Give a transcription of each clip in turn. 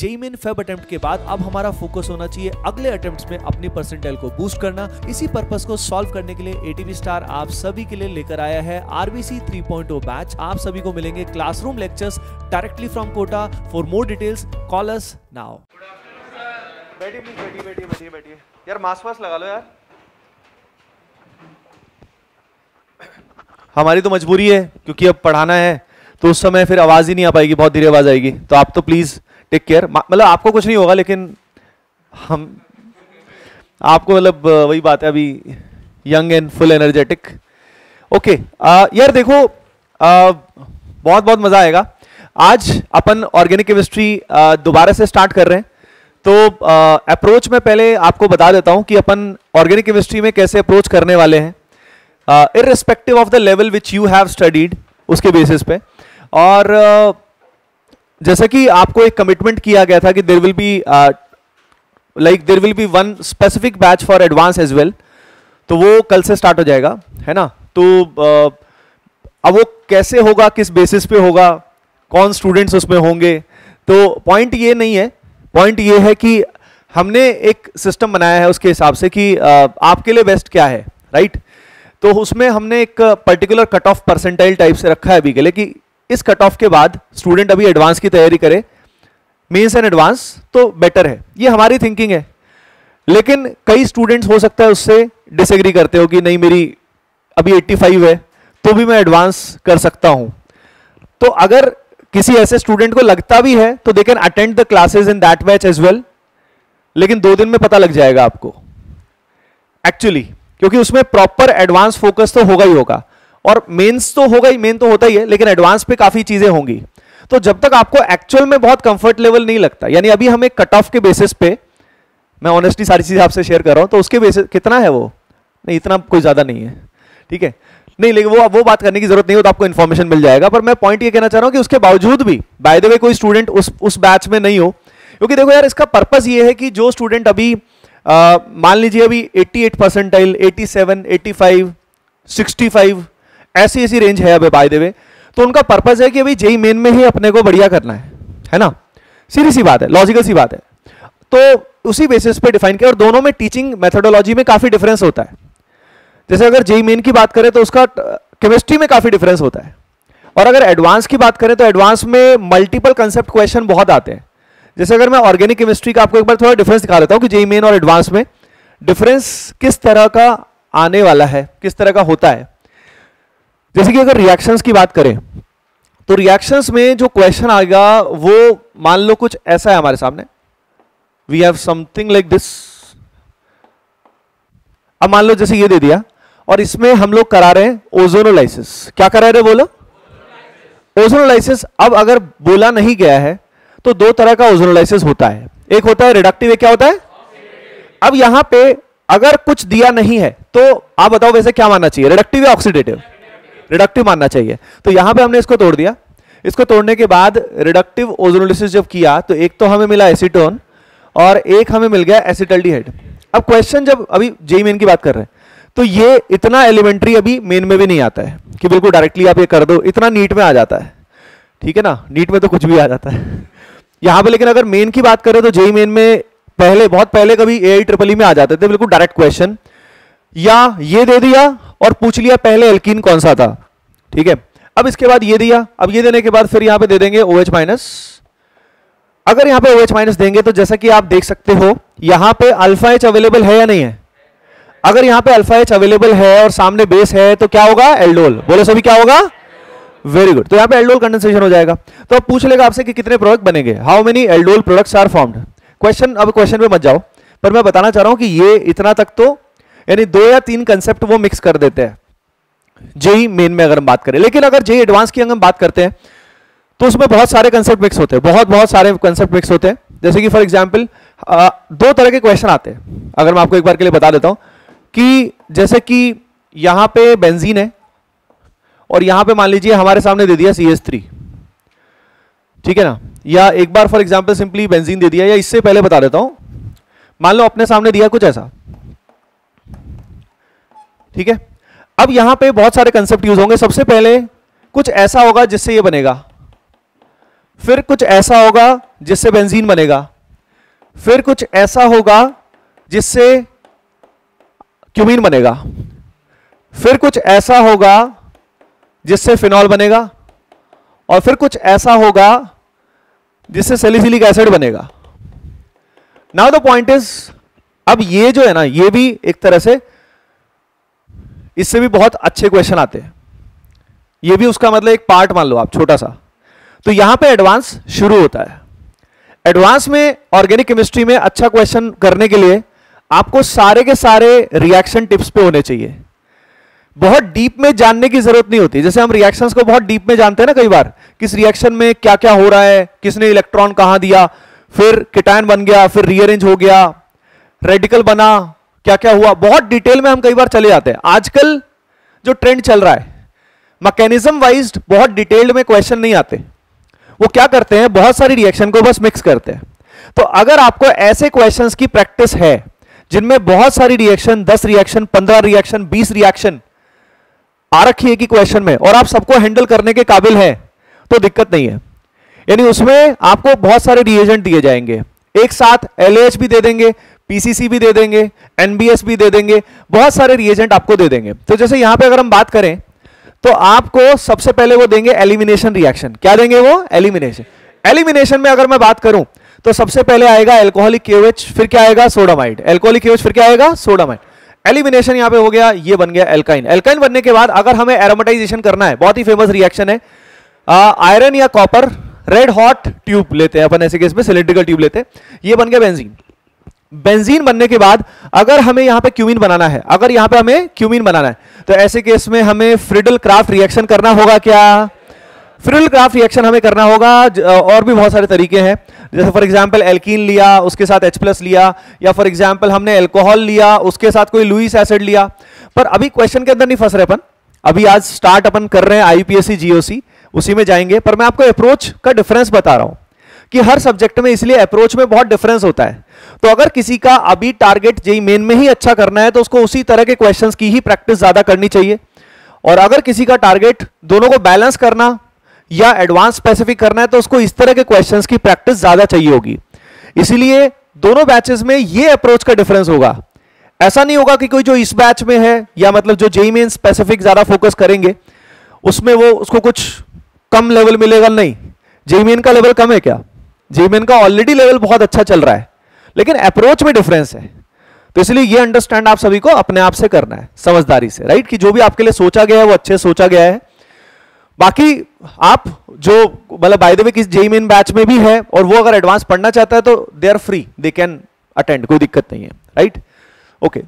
JEE main Feb attempt के बाद अब हमारा फोकस होना चाहिए अगले अटेम्प्ट्स में अपनी परसेंटाइल को बूस्ट करना। इसी पर्पस को सॉल्व करने के लिए एटीवी स्टार आप सभी के लिए लेकर आया है आरबीसी 3.0 बैच। आप सभी को मिलेंगे classroom lectures directly from Kota. For more details call us now. बैठिए प्लीज, बैठिए यार, मास्क लगा लो यार। हमारी तो मजबूरी है क्योंकि अब पढ़ाना है, तो उस समय फिर आवाज ही नहीं आ पाएगी, बहुत धीरे आवाज आएगी। तो आप तो प्लीज टेक केयर। मतलब आपको कुछ नहीं होगा, लेकिन हम आपको मतलब वही बात है, अभी young and full energetic. Okay यार देखो, बहुत बहुत मजा आएगा। आज अपन ऑर्गेनिक केमिस्ट्री दोबारा से स्टार्ट कर रहे हैं। तो अप्रोच में पहले आपको बता देता हूं कि अपन ऑर्गेनिक केमिस्ट्री में कैसे अप्रोच करने वाले हैं, irrespective of the level which you have studied, उसके बेसिस पे। और जैसे कि आपको एक कमिटमेंट किया गया था कि there will be one specific batch for advance as well, तो वो कल से स्टार्ट हो जाएगा, है ना। तो अब वो कैसे होगा, किस बेसिस पे होगा, कौन स्टूडेंट्स उसमें होंगे, तो पॉइंट ये नहीं है। पॉइंट ये है कि हमने एक सिस्टम बनाया है उसके हिसाब से कि आपके लिए बेस्ट क्या है, राइट। तो उसमें हमने एक particular cut off percentile type से रखा है अभी के लिए कि इस कट ऑफ के बाद स्टूडेंट अभी एडवांस की तैयारी करे, मेंस एंड एडवांस, तो बेटर है। ये हमारी थिंकिंग है। लेकिन कई स्टूडेंट्स हो सकता है उससे डिसएग्री करते हो कि नहीं, मेरी अभी 85 है तो भी मैं एडवांस कर सकता हूं। तो अगर किसी ऐसे स्टूडेंट को लगता भी है तो they can attend the classes in that batch as well, लेकिन 2 दिन में पता लग जाएगा आपको एक्चुअली, क्योंकि उसमें प्रॉपर एडवांस फोकस तो होगा ही होगा, और मेंस तो होगा ही, मेन तो होता ही है, लेकिन एडवांस पे काफी चीजें होंगी। तो जब तक आपको एक्चुअल में बहुत कंफर्ट लेवल नहीं लगता, यानी अभी हम एक कट ऑफ के बेसिस पे, मैं ऑनेस्टली सारी चीजें आपसे शेयर कर रहा हूं, तो उसके बेसिस कितना है वो, नहीं इतना कोई ज्यादा नहीं है, ठीक है, नहीं, लेकिन वो बात करने की जरूरत नहीं हो, तो आपको इन्फॉर्मेशन मिल जाएगा। पर मैं पॉइंट ये कहना चाह रहा हूं कि उसके बावजूद भी बाय द वे कोई स्टूडेंट उस बैच में नहीं हो, क्योंकि देखो यार, इसका पर्पस ये है कि जो स्टूडेंट अभी मान लीजिए अभी 88 परसेंटाइल, 87, 85, 65 ऐसी रेंज है अभी बाय द वे, तो उनका पर्पस है कि अभी जेईई मेन में ही अपने को बढ़िया करना है ना। सीधी सी बात है, लॉजिकल सी बात है। तो उसी बेसिस पे डिफाइन किया, और दोनों में टीचिंग मेथोडोलॉजी में काफी डिफरेंस होता है। जैसे अगर जेईई मेन की बात करें तो उसका केमिस्ट्री में काफी डिफरेंस होता है, और अगर एडवांस की बात करें तो एडवांस में मल्टीपल कंसेप्ट क्वेश्चन बहुत आते हैं। जैसे अगर मैं ऑर्गेनिक केमिस्ट्री का आपको एक बार थोड़ा डिफरेंस दिखा देता हूं कि जेईई मेन और एडवांस में डिफरेंस किस तरह का आने वाला है, किस तरह का होता है। जैसे कि अगर रिएक्शंस की बात करें तो रिएक्शंस में जो क्वेश्चन आएगा वो मान लो कुछ ऐसा है हमारे सामने, we have something like this. अब मान लो जैसे ये दे दिया, और इसमें हम लोग करा रहे हैं ओजोनोलाइसिस। क्या करा रहे बोलो? ओजोनोलाइसिस। अब अगर बोला नहीं गया है तो 2 तरह का ओजोनोलाइसिस होता है, एक होता है रिडक्टिव, एक क्या होता है? अब यहां पे अगर कुछ दिया नहीं है तो आप बताओ वैसे क्या मानना चाहिए, रिडक्टिव या ऑक्सीडेटिव? रिडक्टिव मानना चाहिए। तो यहां पे हमने इसको तोड़ दिया। इसको तोड़ने के बाद रिडक्टिव ओजोनोलाइसिस जब किया तो एक तो हमें मिला एसीटोन और एक हमें मिल गया एसिटल्डिहाइड। अब क्वेश्चन जब अभी जेईई मेन की बात कर रहे हैं तो ये इतना एलिमेंट्री अभी मेन में भी नहीं आता है कि बिल्कुल डायरेक्टली आप ये कर दो, इतना नीट में आ जाता है, ठीक है ना। नीट में तो कुछ भी आ जाता है यहां पे, लेकिन अगर मेन की बात करें तो जेईई मेन में पहले, बहुत पहले कभी AIEEE में आ जाते थे बिल्कुल डायरेक्ट क्वेश्चन, या ये दे दिया और पूछ लिया पहले एल्कीन कौन सा था, ठीक है। अब इसके बाद ये दिया, अब ये देने के बाद फिर यहां पे दे देंगे OH-। अगर यहां पे OH- देंगे तो जैसा कि आप देख सकते हो यहां पे अल्फा H अवेलेबल है या नहीं है? अगर यहां पे अल्फा H अवेलेबल है और सामने बेस है तो क्या होगा? एल्डोल। बोलो सभी क्या होगा? Very good. तो यहां पे एल्डोल कंडेंसेशन हो जाएगा। तो अब पूछ लेगा आपसे कि कितने प्रोडक्ट बनेंगे, how many aldol products are formed. Question, अब क्वेश्चन पे मत जाओ, पर मैं बताना चाह रहा हूं कि ये इतना तक तो, यानी 2 या 3 कंसेप्ट वो मिक्स कर देते हैं जेईई मेन में अगर हम बात करें। लेकिन अगर जेईई एडवांस की अगर हम बात करते हैं तो उसमें बहुत सारे कंसेप्ट मिक्स होते हैं, बहुत सारे कंसेप्ट मिक्स होते हैं। जैसे कि फॉर एग्जांपल 2 तरह के क्वेश्चन आते हैं, अगर मैं आपको एक बार के लिए बता देता हूं कि जैसे कि यहां पे बेंजीन है और यहां पे मान लीजिए हमारे सामने दे दिया CH3, ठीक है ना, या एक बार फॉर एग्जांपल सिंपली बेंजीन दे दिया, या इससे पहले बता देता हूं, मान लो अपने सामने दिया कुछ ऐसा, ठीक है। अब यहां पे बहुत सारे कंसेप्ट यूज होंगे। सबसे पहले कुछ ऐसा होगा जिससे ये बनेगा, फिर कुछ ऐसा होगा जिससे बेंजीन बनेगा, फिर कुछ ऐसा होगा जिससे क्यूमीन बनेगा, फिर कुछ ऐसा होगा जिससे फिनॉल बनेगा, और फिर कुछ ऐसा होगा जिससे सैलिसिलिक एसिड बनेगा। नाउ द पॉइंट इज, अब ये जो है ना, ये भी एक तरह से, इससे भी बहुत अच्छे क्वेश्चन आते हैं, ये भी उसका मतलब एक पार्ट मान लो आप छोटा सा। तो यहां पे एडवांस शुरू होता है। एडवांस में ऑर्गेनिक केमिस्ट्री में अच्छा क्वेश्चन करने के लिए आपको सारे के सारे रिएक्शन टिप्स पे होने चाहिए। बहुत डीप में जानने की जरूरत नहीं होती। जैसे हम रिएक्शंस को बहुत डीप में जानते हैं ना, कई बार किस रिएक्शन में क्या क्या हो रहा है, किसने इलेक्ट्रॉन कहां दिया, फिर कीटायन बन गया, फिर रीअरेंज हो गया, रेडिकल बना, क्या क्या हुआ, बहुत डिटेल में हम कई बार चले जाते हैं। आजकल जो ट्रेंड चल रहा है, मैकेनिज्म वाइज बहुत डिटेल्ड में क्वेश्चन नहीं आते। वो क्या करते हैं, बहुत सारी रिएक्शन को बस मिक्स करते हैं। तो अगर आपको ऐसे क्वेश्चंस की प्रैक्टिस है जिनमें बहुत सारी रिएक्शन, 10 रिएक्शन, 15 रिएक्शन, 20 रिएक्शन आ रखी है कि क्वेश्चन में, और आप सबको हैंडल करने के काबिल हैं, तो दिक्कत नहीं है। यानी उसमें आपको बहुत सारे रिएजेंट दिए जाएंगे, एक साथ LAH भी दे देंगे, PCC भी दे देंगे, NBS भी दे देंगे, बहुत सारे रिएजेंट आपको दे देंगे। तो जैसे यहां पे अगर हम बात करें तो आपको सबसे पहले वो देंगे एलिमिनेशन रिएक्शन। क्या देंगे वो? एलिमिनेशन। एलिमिनेशन में अगर मैं बात करूं तो सबसे पहले आएगा एल्कोहलिक KOH, फिर क्या आएगा? सोडामाइड। एल्कोहलिक KOH फिर क्या आएगा? सोडामाइड। एलिमिनेशन यहां पे हो गया, ये बन गया एल्काइन। एल्काइन बनने के बाद अगर हमें एरोमेटाइजेशन करना है, बहुत ही फेमस रिएक्शन है, आयरन या कॉपर, रेड हॉट ट्यूब लेते हैं अपन, ऐसे केस में सिलिंड्रिकल ट्यूब लेते हैं, ये बन गया बेंजीन। बेंजीन बनने के बाद अगर हमें यहां पे क्यूमीन बनाना है, अगर यहां पे हमें क्यूमीन बनाना है, तो ऐसे केस में हमें फ्रिडल क्राफ्ट रिएक्शन करना होगा। क्या? फ्रिडल क्राफ्ट रिएक्शन हमें करना होगा। और भी बहुत सारे तरीके हैं, जैसे फॉर एग्जांपल एल्कीन लिया, उसके साथ H+ लिया, या फॉर एग्जांपल हमने अल्कोहल लिया, उसके साथ कोई लुईस एसिड लिया। पर अभी क्वेश्चन के अंदर नहीं फंस रहे अपन, अभी आज स्टार्ट अपन कर रहे हैं IUPAC GOC, उसी में जाएंगे। पर मैं आपको अप्रोच का डिफरेंस बता रहा हूं कि हर सब्जेक्ट में, इसलिए अप्रोच में बहुत डिफरेंस होता है। तो अगर किसी का अभी टारगेट जेईई मेन में ही अच्छा करना है तो उसको उसी तरह के क्वेश्चंस की ही प्रैक्टिस ज्यादा करनी चाहिए। और अगर किसी का टारगेट दोनों को बैलेंस करना या एडवांस स्पेसिफिक करना है तो उसको इस तरह के क्वेश्चंस की प्रैक्टिस ज्यादा चाहिए होगी। इसीलिए दोनों बैचेस में ये अप्रोच का डिफरेंस होगा। ऐसा नहीं होगा कि कोई जो इस बैच में है, या मतलब जो जेईई मेन स्पेसिफिक ज्यादा फोकस करेंगे, उसमें वो उसको कुछ कम लेवल मिलेगा। नहीं, जेईई मेन का लेवल कम है क्या? जेईई मेन का ऑलरेडी लेवल बहुत अच्छा चल रहा है, लेकिन अप्रोच में डिफरेंस है। तो इसलिए ये अंडरस्टैंड आप सभी को अपने आप से करना है, समझदारी से, राइट? कि जो भी आपके लिए सोचा गया है वो अच्छे सोचा गया है। बाकी आप जो मतलब बाय द वे किस जेईई मेन बैच में भी है और वो अगर एडवांस पढ़ना चाहता है तो they are free, they can attend, कोई दिक्कत नहीं है, राइट? ओके,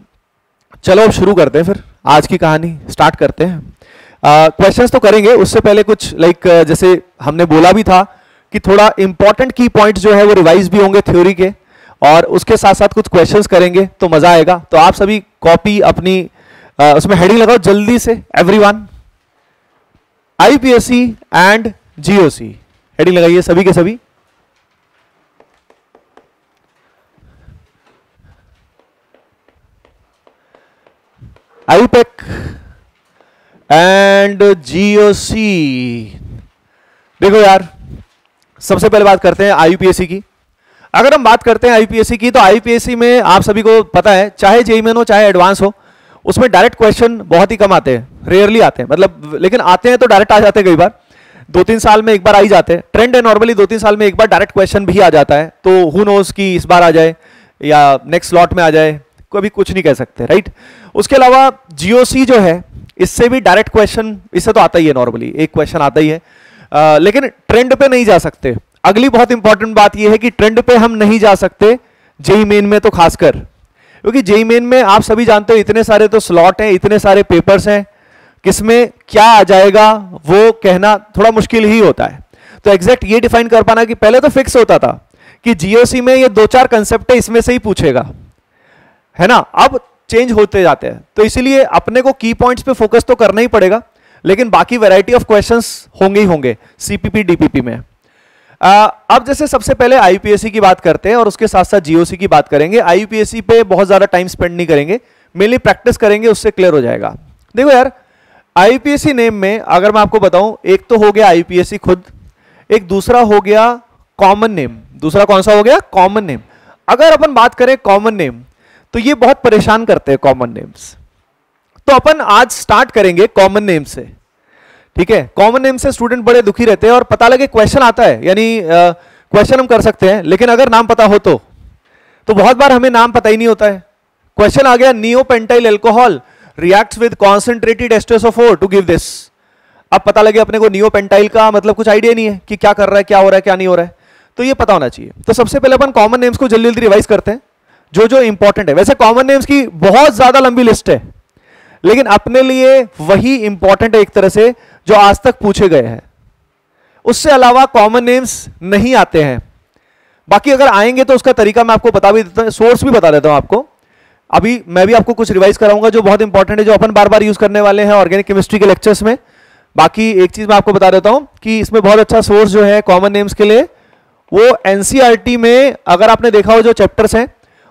चलो अब शुरू करते हैं, फिर आज की कहानी स्टार्ट करते हैं। क्वेश्चंस तो करेंगे, उससे पहले कुछ लाइक जैसे हमने बोला भी था कि थोड़ा इंपॉर्टेंट की पॉइंट जो है वो रिवाइज भी होंगे थ्योरी के, और उसके साथ साथ कुछ क्वेश्चंस करेंगे तो मजा आएगा। तो आप सभी कॉपी अपनी उसमें हेडिंग लगाओ जल्दी से, everyone IUPAC and GOC heading लगाइए सभी के सभी। IUPAC and GOC। देखो यार, सबसे पहले बात करते हैं IUPAC की। अगर हम बात करते हैं IUPAC की, तो IUPAC में आप सभी को पता है, चाहे जेईई मेन हो चाहे एडवांस हो, उसमें डायरेक्ट क्वेश्चन बहुत ही कम आते हैं, रेयरली आते हैं, मतलब लेकिन आते हैं तो डायरेक्ट आ जाते हैं। कई बार 2-3 साल में एक बार आ ही जाते हैं, ट्रेंड है नॉर्मली 2-3 साल में एक बार डायरेक्ट क्वेश्चन भी आ जाता है। तो हु नोज कि इस बार आ जाए या नेक्स्ट स्लॉट में आ जाए, कभी कुछ नहीं कह सकते, राइट? उसके अलावा GOC जो है, इससे भी डायरेक्ट क्वेश्चन, इससे तो आता ही है, नॉर्मली एक क्वेश्चन आता ही है, लेकिन ट्रेंड पे नहीं जा सकते। अगली बहुत इंपॉर्टेंट बात यह है कि ट्रेंड पे हम नहीं जा सकते जेईई मेन में, तो खासकर क्योंकि जेईई मेन में आप सभी जानते हो इतने सारे तो स्लॉट हैं, इतने सारे पेपर्स हैं, किसमें क्या आ जाएगा वो कहना थोड़ा मुश्किल ही होता है। तो एग्जैक्ट ये डिफाइन कर पाना कि पहले तो फिक्स होता था कि GOC में ये 2-4 कंसेप्ट है, इसमें से ही पूछेगा, है ना? अब चेंज होते जाते हैं, तो इसीलिए अपने को की पॉइंट्स पे फोकस तो करना ही पड़ेगा, लेकिन बाकी वैरायटी ऑफ क्वेश्चंस होंगे ही होंगे CPP DPP में। अब जैसे सबसे पहले IUPAC की बात करते हैं और उसके साथ साथ GOC की बात करेंगे। IUPAC पे बहुत ज्यादा टाइम स्पेंड नहीं करेंगे, मेनली प्रैक्टिस करेंगे, उससे क्लियर हो जाएगा। देखो यार, IUPAC नेम में अगर मैं आपको बताऊं, एक तो हो गया IUPAC खुद, एक दूसरा हो गया कॉमन नेम, दूसरा कौन सा हो गया, कॉमन नेम। अगर अपन बात करें कॉमन नेम, तो ये बहुत परेशान करते हैं कॉमन नेम्स। तो अपन आज स्टार्ट करेंगे कॉमन नेम से, ठीक है। कॉमन नेम से स्टूडेंट बड़े दुखी रहते हैं, और पता लगे क्वेश्चन आता है, यानी क्वेश्चन हम कर सकते हैं, लेकिन अगर नाम पता हो तो बहुत बार हमें नाम पता ही नहीं होता है। क्वेश्चन आ गया, neopentyl alcohol reacts with concentrated H2SO4 to give this. अब पता लगे अपने को नियोपेंटाइल का मतलब कुछ आइडिया नहीं है कि क्या कर रहा है, क्या हो रहा है, क्या नहीं हो रहा है, तो ये पता होना चाहिए। तो सबसे पहले अपन कॉमन नेम्स को जल्दी जल्दी रिवाइज करते हैं, जो जो इंपॉर्टेंट है। वैसे कॉमन नेम्स की बहुत ज्यादा लंबी लिस्ट है, लेकिन अपने लिए वही इंपॉर्टेंट है एक तरह से जो आज तक पूछे गए हैं। उससे अलावा कॉमन नेम्स नहीं आते हैं। बाकी अगर आएंगे तो उसका तरीका मैं आपको बता भी देता हूं, सोर्स भी बता देता हूं आपको। अभी मैं भी आपको कुछ रिवाइज कराऊंगा जो बहुत इंपॉर्टेंट है, जो अपन बार बार यूज करने वाले हैं ऑर्गेनिक केमिस्ट्री के लेक्चर्स में। बाकी एक चीज मैं आपको बता देता हूं कि इसमें बहुत अच्छा सोर्स जो है कॉमन नेम्स के लिए, वो एनसीईआरटी में अगर आपने देखा हो जो चैप्टर्स हैं,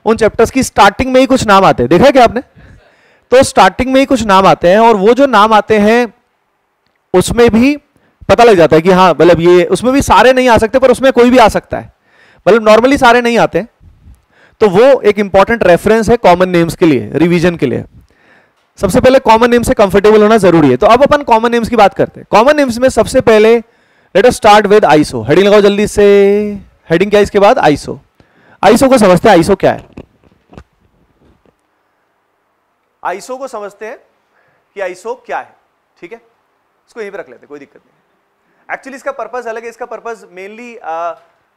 उन चैप्टर्स की स्टार्टिंग में ही कुछ नाम आते हैं। देखा है क्या आपने? तो स्टार्टिंग में ही कुछ नाम आते हैं, और वो जो नाम आते हैं उसमें भी पता लग जाता है कि हाँ, मतलब ये, उसमें भी सारे नहीं आ सकते पर उसमें कोई भी आ सकता है, मतलब नॉर्मली सारे नहीं आते। तो वो एक इंपॉर्टेंट रेफरेंस है कॉमन नेम्स के लिए, रिवीजन के लिए। सबसे पहले कॉमन नेम से कंफर्टेबल होना जरूरी है। तो अब अपन कॉमन नेम्स की बात करते हैं। कॉमन नेम्स में सबसे पहले let us start with ISO. Heading लगाओ जल्दी से। हेडिंग क्या है इसके बाद? आईसो। आईसो को समझते हैं, आईसो क्या है। आईसो को समझते हैं कि आईसो क्या है, ठीक है। इसको यहीं पर रख लेते हैं, कोई दिक्कत नहीं। एक्चुअली इसका पर्पस अलग है, इसका पर्पस मेनली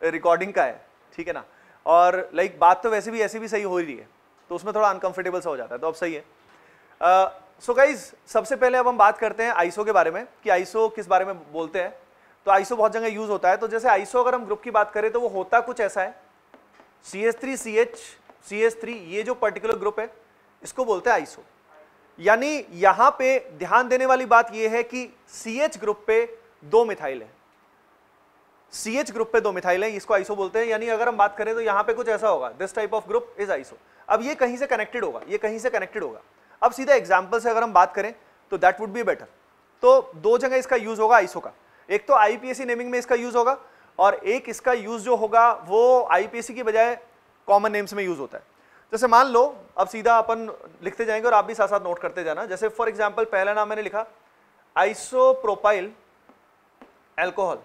रिकॉर्डिंग का है, ठीक है ना। और लाइक बात तो वैसे भी ऐसे भी सही हो रही है, तो उसमें थोड़ा अनकंफर्टेबल सा हो जाता है, तो अब सही है। सो गाइज, सबसे पहले अब हम बात करते हैं आईसो के बारे में कि आईसो किस बारे में बोलते हैं। तो आईसो बहुत जगह यूज होता है। तो जैसे आईसो अगर हम ग्रुप की बात करें तो वो होता कुछ ऐसा है, CH3CH ये जो पर्टिकुलर ग्रुप है इसको बोलते हैं आईसो। यानी यहां पे ध्यान देने वाली बात यह है कि CH ग्रुप पे 2 मिथाइल है, CH ग्रुप पे 2 मिथाइल है, इसको आईसो बोलते हैं। यानी अगर हम बात करें तो यहां पे कुछ ऐसा होगा, this type of group is ISO. अब ये कहीं से कनेक्टेड होगा, ये कहीं से कनेक्टेड होगा। अब सीधा एग्जांपल से अगर हम बात करें तो दैट वुड बी बेटर। तो 2 जगह इसका यूज होगा आईसो का, एक तो IUPAC नेमिंग में इसका यूज होगा, और एक इसका यूज जो होगा वो IUPAC की बजाय कॉमन नेम्स में यूज होता है। जैसे मान लो, अब सीधा अपन लिखते जाएंगे और आप भी साथ साथ नोट करते जाना। जैसे फॉर एग्जांपल पहला नाम मैंने लिखा आइसोप्रोपाइल अल्कोहल,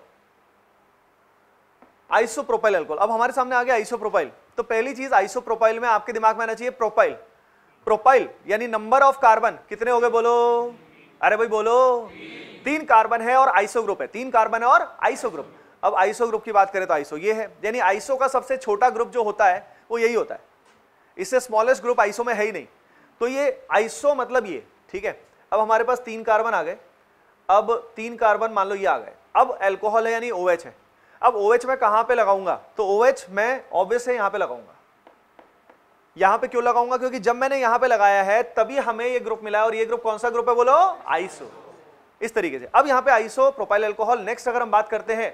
आइसोप्रोपाइल अल्कोहल। अब हमारे सामने आ गया आइसोप्रोपाइल, तो पहली चीज आइसोप्रोपाइल में आपके दिमाग में आना चाहिए प्रोपाइल। प्रोपाइल यानी नंबर ऑफ कार्बन कितने हो गए बोलो, अरे भाई बोलो, 3 कार्बन है और आइसो ग्रुप है, 3 कार्बन है और आइसो ग्रुप। अब आइसो ग्रुप की बात करें तो आइसो ये है, यानी आइसो का सबसे छोटा ग्रुप जो होता है वो यही होता है, इससे स्मॉलेस्ट ग्रुप आइसो में है ही नहीं। तो ये आइसो मतलब ये, ठीक है। अब हमारे पास 3 कार्बन आ गए, अब 3 कार्बन मान लो ये आ गए। अब अल्कोहल है यानी OH है। अब OH मैं कहां पे लगाऊंगा, तो OH मैं ऑब्वियस है यहां पे लगाऊंगा। यहां पे क्यों लगाऊंगा, क्योंकि जब मैंने यहां पे लगाया है तभी हमें ये ग्रुप मिला है, और ये ग्रुप कौन सा ग्रुप है बोलो, आइसो। इस तरीके से अब यहां पे आइसो प्रोपाइल अल्कोहल। नेक्स्ट अगर हम बात करते हैं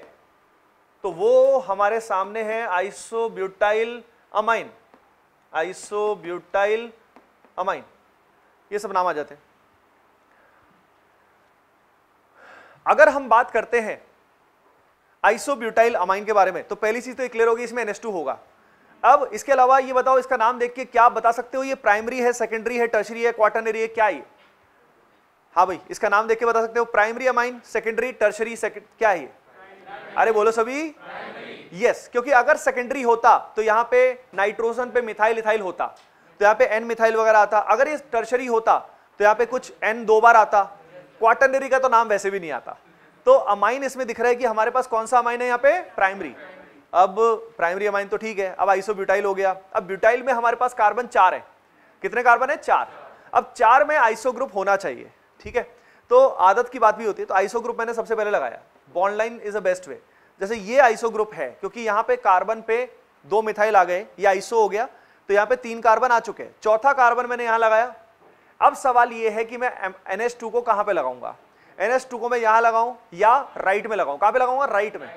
तो वो हमारे सामने है आइसोब्यूटाइल अमाइन, आइसोब्यूटाइल अमाइन, ये सब नाम आ जाते हैं। अगर हम बात करते हैं आइसोब्यूटाइल अमाइन के बारे में, तो पहली चीज तो ये क्लियर होगी, इसमें NH2 होगा। अब इसके अलावा ये बताओ, इसका नाम देख के क्या बता सकते हो, ये प्राइमरी है, सेकेंडरी है, टर्शरी है, क्वाटरनरी है, क्या है? हाँ भाई, इसका नाम देख के बता सकते हो, प्राइमरी अमाइन, सेकेंडरी, टर्शरी, क्या है? अरे बोलो सभी, यस। क्योंकि अगर सेकेंडरी होता तो यहां पे नाइट्रोजन पे मिथाइल इथाइल होता, तो यहां पे N मिथाइल वगैरह आता। अगर ये टर्शरी होता तो यहां पे कुछ N 2 बार आता। क्वाटरनरी का तो नाम वैसे भी नहीं आता। तो अमाइन इसमें दिख रहा है कि हमारे पास कौन सा अमाइन है यहाँ पे, प्राइमरी। अब प्राइमरी अमाइन तो ठीक है। अब आइसोब्यूटाइल हो गया। अब ब्यूटाइल में हमारे पास कार्बन 4 है, कितने कार्बन है, 4। अब 4 में आइसो ग्रुप होना चाहिए, ठीक है। तो आदत की बात भी होती है, तो आइसो ग्रुप मैंने सबसे पहले लगाया, bond line is the best way. जैसे ये आइसो ग्रुप है, क्योंकि यहाँ पे कार्बन पे 2 मिथाइल आ गए, ये आइसो हो गया, तो यहाँ पे 3 कार्बन आ चुके हैं, चौथा कार्बन मैंने यहाँ लगाया। अब सवाल ये है कि मैं NH2 को कहाँ पे लगाऊंगा, NH2 को मैं यहाँ लगाऊं या राइट में लगाऊं? कहाँ पे लगाऊंगा, राइट में,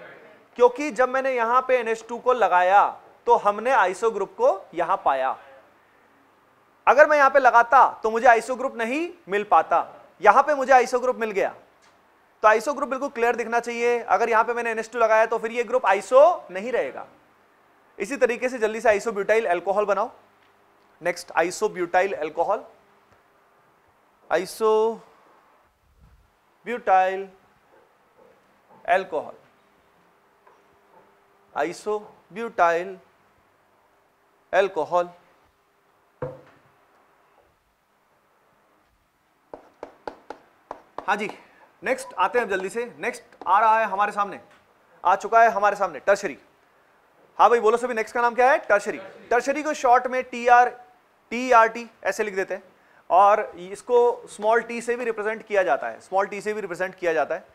क्योंकि जब मैंने यहाँ पे NH2 को लगाया तो हमने आइसो ग्रुप को यहाँ पाया। अगर मैं यहाँ पे लगाता तो मुझे आइसो ग्रुप नहीं मिल पाता, यहाँ पे मुझे आइसो ग्रुप मिल गया। तो आइसो ग्रुप बिल्कुल क्लियर दिखना चाहिए। अगर यहाँ पे मैंने NH2 लगाया तो फिर ये ग्रुप आइसो नहीं रहेगा, इसी तरीके से जल्दी से आइसोब्यूटाइल अल्कोहल बनाओ। Next isobutyl alcohol, isobutyl alcohol, isobutyl alcohol. हाँ जी, नेक्स्ट आते हैं जल्दी से। नेक्स्ट आ रहा है हमारे सामने, आ चुका है हमारे सामने टर्शरी। हाँ भाई बोलो सभी, नेक्स्ट का नाम क्या है? टर्शरी। टर्शरी को शॉर्ट में TRT ऐसे लिख देते हैं, और इसको स्मॉल टी से भी रिप्रेजेंट किया जाता है, स्मॉल टी से भी रिप्रेजेंट किया जाता है।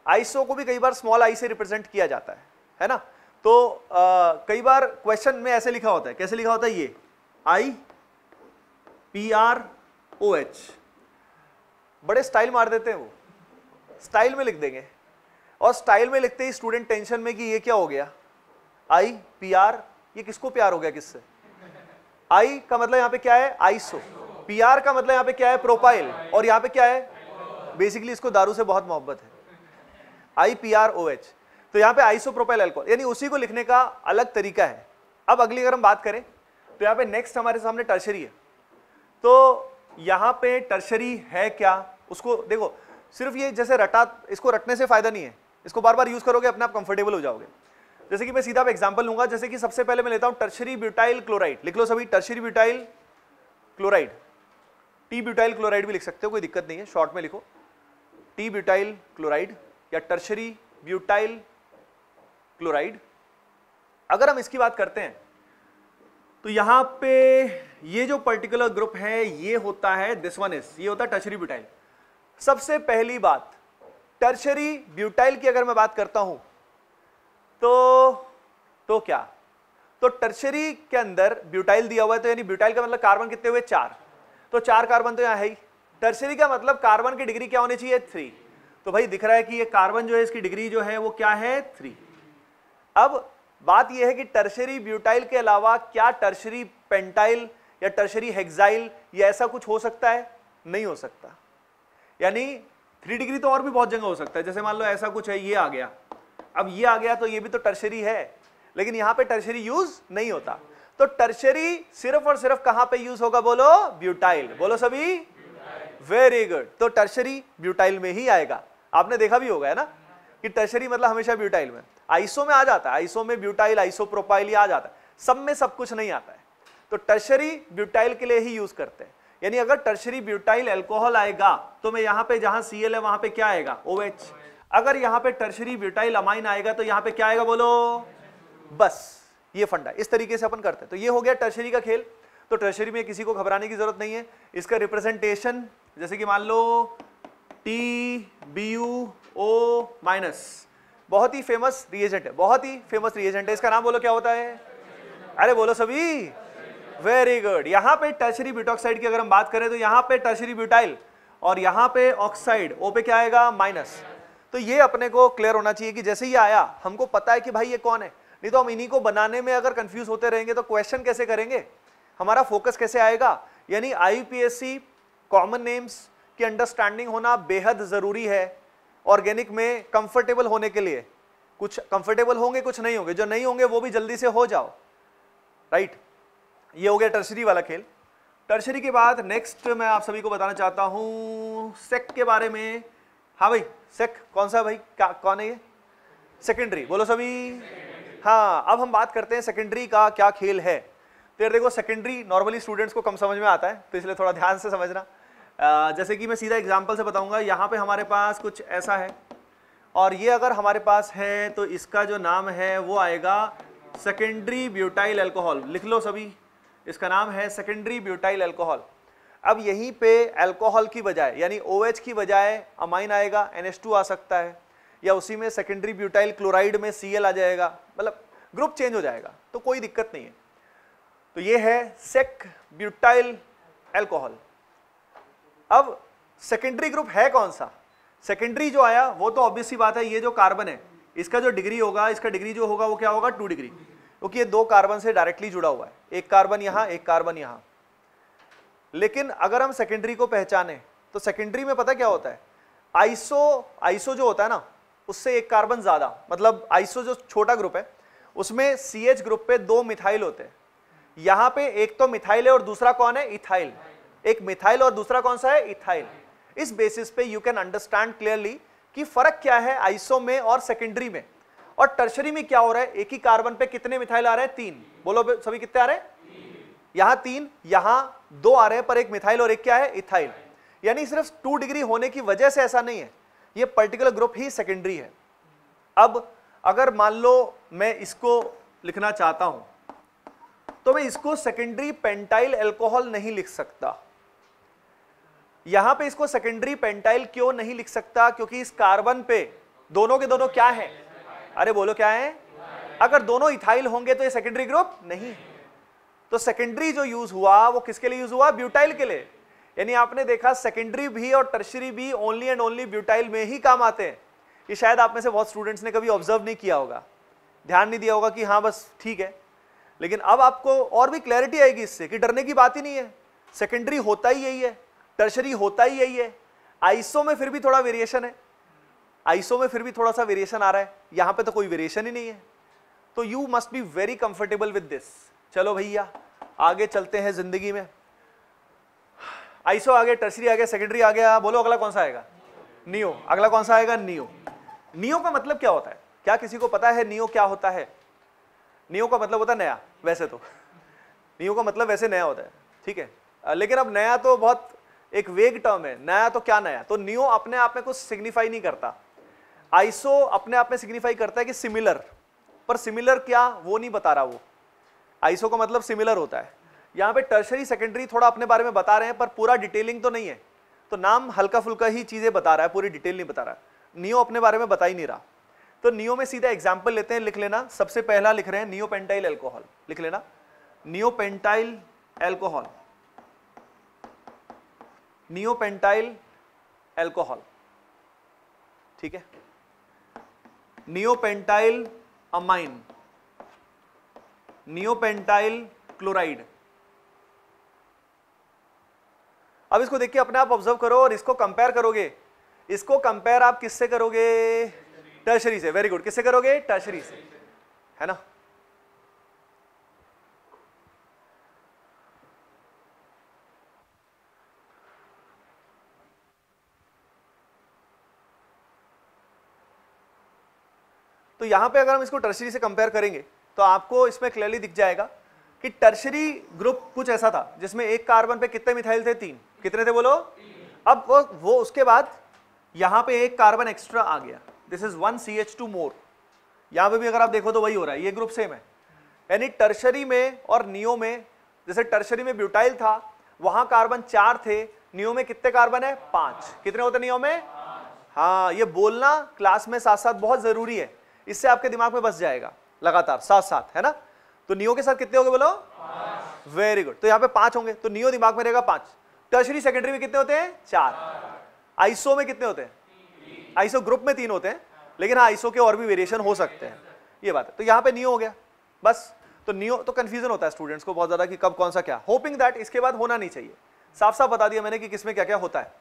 आइसो को भी कई बार स्मॉल आई से रिप्रेजेंट किया जाता है ना। तो कई बार क्वेश्चन में ऐसे लिखा होता है, कैसे लिखा होता है? ये IPROH, बड़े स्टाइल मार देते हैं वो, स्टाइल में लिख देंगे, और स्टाइल में लिखते ही स्टूडेंट टेंशन में कि ये क्या हो गया, IPR, ये किसको प्यार हो गया किससे? I का मतलब यहाँ पे क्या है? आइसो। PR का मतलब यहाँ पे क्या है? प्रोपाइल। और यहाँ पे क्या है? बेसिकली इसको दारू से बहुत मोहब्बत है, IPROH। तो यहाँ पे आइसोप्रोपाइल अल्कोहल, यानी उसी को लिखने का अलग तरीका है। अब अगली अगर हम बात करें तो यहाँ पे नेक्स्ट हमारे सामने टर्शरी है। तो यहाँ पे टर्शरी है क्या, उसको देखो, सिर्फ ये जैसे रटा, इसको रटने से फायदा नहीं है, इसको बार बार यूज करोगे अपने आप कंफर्टेबल हो जाओगे। जैसे कि मैं सीधा एग्जांपल लूंगा, जैसे कि सबसे पहले मैं लेता हूं टर्शरी ब्यूटाइल क्लोराइड। लिख लो सभी, tertiary butyl chloride, T butyl chloride भी लिख सकते हो, कोई दिक्कत नहीं है, शॉर्ट में लिखो टी ब्यूटाइल क्लोराइड या टर्शरी ब्यूटाइल क्लोराइड। अगर हम इसकी बात करते हैं तो यहां पे ये जो पर्टिकुलर ग्रुप है ये होता है, दिस वन इज, ये होता है टर्शरी ब्यूटाइल। सबसे पहली बात, टर्शरी ब्यूटाइल की अगर मैं बात करता हूं तो क्या, तो टर्शरी के अंदर ब्यूटाइल दिया हुआ है, तो यानी ब्यूटाइल का मतलब कार्बन कितने हुए? 4, तो 4 कार्बन तो यहां है ही। टर्शरी का मतलब कार्बन की डिग्री क्या होनी चाहिए? 3। तो भाई दिख रहा है कि ये कार्बन जो है इसकी डिग्री जो है वो क्या है? 3। अब बात यह है कि टर्शरी ब्यूटाइल के अलावा क्या टर्शरी पेंटाइल या टर्शरी हेक्साइल या ऐसा कुछ हो सकता है? नहीं हो सकता। यानी 3 डिग्री तो और भी बहुत जगह हो सकता है, जैसे मान लो ऐसा कुछ है, ये आ गया, अब ये आ गया तो ये भी तो टर्शरी है, लेकिन यहां पे टर्शरी यूज नहीं होता। तो टर्शरी सिर्फ और सिर्फ कहां पे यूज होगा? बोलो ब्यूटाइल, बोलो सभी, वेरी गुड। तो टर्शरी ब्यूटाइल में ही आएगा। आपने देखा भी होगा है ना कि टर्शरी मतलब हमेशा ब्यूटाइल में, आइसो में आ जाता है, आइसो में ब्यूटाइल, आइसोप्रोपाइल आ जाता है, सब में सब कुछ नहीं आता है। तो टर्शरी ब्यूटाइल के लिए ही यूज करते हैं। यानी अगर टर्शरी ब्यूटाइल अल्कोहल आएगा तो मैं यहां पे जहां Cl है वहां पे क्या आएगा? OH। अगर यहां पे टर्शरी ब्यूटाइल अमाइन आएगा तो यहां पे क्या आएगा? बोलो, बस ये फंडा। इस तरीके से अपन करते हैं। तो ये हो गया टर्शरी का खेल। तो टर्शरी में किसी को घबराने की जरूरत नहीं है। इसका रिप्रेजेंटेशन जैसे कि मान लो TBuO-, बहुत ही फेमस रिएजेंट है, बहुत ही फेमस रिएजेंट है। इसका नाम बोलो क्या होता है? अरे बोलो सभी, वेरी गुड। यहां पे टर्शरी ब्यूटॉक्साइड की अगर हम बात करें तो यहां पे टर्शरी ब्यूटाइल और यहां पे ऑक्साइड, O पे क्या आएगा? माइनस। तो ये अपने को क्लियर होना चाहिए कि जैसे ही आया हमको पता है कि भाई ये कौन है, नहीं तो हम इन्हीं को बनाने में अगर कंफ्यूज होते रहेंगे तो क्वेश्चन कैसे करेंगे, हमारा फोकस कैसे आएगा। यानी IUPAC कॉमन नेम्स की अंडरस्टैंडिंग होना बेहद जरूरी है। ऑर्गेनिक में कंफर्टेबल होने के लिए, कुछ कंफर्टेबल होंगे कुछ नहीं होंगे, जो नहीं होंगे वो भी जल्दी से हो जाओ, राइट। ये हो गया टर्शरी वाला खेल। टर्शरी के बाद नेक्स्ट मैं आप सभी को बताना चाहता हूं सेक के बारे में। हाँ भाई, सेक कौन सा भाई, कौन है ये? सेकेंडरी, बोलो सभी। हाँ, अब हम बात करते हैं सेकेंडरी का क्या खेल है। तो यार देखो, सेकेंडरी नॉर्मली स्टूडेंट्स को कम समझ में आता है, तो इसलिए थोड़ा ध्यान से समझना। जैसे कि मैं सीधा एग्जांपल से बताऊंगा। यहाँ पे हमारे पास कुछ ऐसा है और ये अगर हमारे पास है तो इसका जो नाम है वो आएगा सेकेंडरी ब्यूटाइल अल्कोहल। लिख लो सभी, इसका नाम है सेकेंडरी ब्यूटाइल अल्कोहल। अब यहीं पे अल्कोहल की बजाय यानी OH की बजाय अमाइन आएगा, NH2 आ सकता है, या उसी में सेकेंडरी ब्यूटाइल क्लोराइड में Cl आ जाएगा, मतलब ग्रुप चेंज हो जाएगा, तो कोई दिक्कत नहीं है। तो ये है सेक ब्यूटाइल अल्कोहल। अब सेकेंडरी ग्रुप है कौन सा? सेकेंडरी जो आया वो तो ऑब्वियस सी बात है, ये जो कार्बन है इसका जो डिग्री होगा, इसका डिग्री जो होगा वो क्या होगा? 2 डिग्री, क्योंकि ये 2 कार्बन से डायरेक्टली जुड़ा हुआ है, एक कार्बन यहां, एक कार्बन यहां। लेकिन अगर हम सेकेंडरी को पहचाने तो सेकेंडरी में पता क्या होता है? आइसो जो होता है ना, उससे एक कार्बन ज्यादा, मतलब आइसो जो छोटा ग्रुप है उसमें CH ग्रुप पे 2 मिथाइल होते हैं। यहां पे एक तो मिथाइल है और दूसरा कौन है, इथाइल। एक मिथाइल और दूसरा कौन सा है, इथाइल। इस बेसिस पे यू कैन अंडरस्टैंड क्लियरली कि फर्क क्या है आइसो में और सेकेंडरी में। और टर्शरी में क्या हो रहा है, एक ही कार्बन पे कितने मिथाइल आ रहे हैं, 3। बोलो सभी कितने आ रहे हैं, यहां 3, यहां 2 आ रहे हैं, पर एक मिथाइल और एक क्या है, इथाइल। यानी सिर्फ 2 डिग्री होने की वजह से ऐसा नहीं है, ये पर्टिकुलर ग्रुप ही सेकेंडरी है। अब अगर मान लो मैं इसको लिखना चाहता हूं तो मैं इसको सेकेंडरी पेंटाइल अल्कोहल नहीं लिख सकता। यहां पे इसको सेकेंडरी पेंटाइल क्यों नहीं लिख सकता, क्योंकि इस कार्बन पे दोनों के दोनों क्या है, अरे बोलो क्या है, अगर दोनों इथाइल होंगे तो ये सेकेंडरी ग्रुप नहीं है। तो सेकेंडरी जो यूज हुआ वो किसके लिए यूज हुआ, ब्यूटाइल के लिए। यानी आपने देखा सेकेंडरी भी और टर्शरी भी ओनली एंड ओनली ब्यूटाइल में ही काम आते हैं। ये शायद आप में से बहुत स्टूडेंट्स ने कभी ऑब्जर्व नहीं किया होगा, ध्यान नहीं दिया होगा कि हाँ बस ठीक है। लेकिन अब आपको और भी क्लैरिटी आएगी इससे कि डरने की बात ही नहीं है। सेकेंडरी होता ही यही है, टर्शरी होता ही यही है। आइसो में फिर भी थोड़ा वेरिएशन है, आइसो में फिर भी थोड़ा सा वेरिएशन आ रहा है, यहां पे तो कोई वेरिएशन ही नहीं है। तो you must be very comfortable with this. चलो भैया आगे चलते हैं जिंदगी में। आइसो आ गया, टर्शरी आ गया, सेकेंडरी आ गया, बोलो अगला कौन सा आएगा, नियो। अगला कौन सा आएगा, नियो। नियो का मतलब क्या होता है, क्या किसी को पता है नियो क्या होता है? नियो का मतलब होता है नया, वैसे तो नियो का मतलब वैसे नया होता है, ठीक है। लेकिन अब नया तो बहुत एक वेग टर्म है, नया तो क्या नया, तो नियो अपने आप में कुछ सिग्निफाई नहीं करता। आइसो अपने आप में सिग्निफाई करता है कि सिमिलर, पर सिमिलर क्या वो नहीं बता रहा वो। आइसो का मतलब सिमिलर होता है। यहाँ पे टर्शरी सेकेंडरी थोड़ा अपने बारे में बता रहे हैं, पर पूरा डिटेलिंग तो नहीं है, तो नाम हल्का फुल्का ही चीजें बता रहा है, पूरी डिटेल नहीं बता रहा। नियो अपने बारे में बता ही नहीं रहा। तो नियो में सीधा एग्जाम्पल लेते हैं, लिख लेना। सबसे पहला लिख रहे हैं नियो पेंटाइल अल्कोहल, लिख लेना neo pentyl alcohol, neo pentyl alcohol, ठीक है। Neo pentyl amine, neo pentyl chloride. अब इसको देख के अपने आप ऑब्जर्व करो और इसको कंपेयर करोगे। इसको कंपेयर आप किससे करोगे, टर्शरी से। वेरी गुड, किससे करोगे, टर्शरी से, है ना। तो यहां पे अगर हम इसको टर्शरी से कंपेयर करेंगे तो आपको इसमें क्लियरली दिख जाएगा कि टर्शरी ग्रुप कुछ ऐसा था जिसमें एक कार्बन पे कितने मिथाइल थे, 3। कितने थे बोलो। अब वो उसके बाद यहां पे एक कार्बन एक्स्ट्रा आ गया, दिस इज 1 CH2 मोर। यहां पे भी अगर आप देखो तो वही हो रहा है, ये ग्रुप सेम है। यानी टर्शरी में और नियो में, जैसे टर्शरी में ब्यूटाइल था वहां कार्बन 4 थे, नियो में कितने कार्बन है, 5। कितने होते नियो में, हाँ ये बोलना क्लास में साथ साथ बहुत जरूरी है, इससे आपके दिमाग में बस जाएगा लगातार साथ साथ, है ना। तो नियो के साथ कितने होंगे बोलो, 5। वेरी गुड, तो यहाँ पे 5 होंगे, तो नियो दिमाग में रहेगा 5। टर्शरी सेकेंडरी में कितने होते हैं, 4। आइसो में कितने होते हैं, आइसो ग्रुप में 3 होते हैं, लेकिन हाँ आइसो के और भी वेरिएशन हो सकते हैं, ये बात है। तो यहाँ पे नियो हो गया बस। तो नियो तो कंफ्यूजन होता है स्टूडेंट्स को बहुत ज्यादा कि कब कौन सा क्या, होपिंग दैट इसके बाद होना नहीं चाहिए। साफ साफ बता दिया मैंने कि किसमें क्या क्या होता है।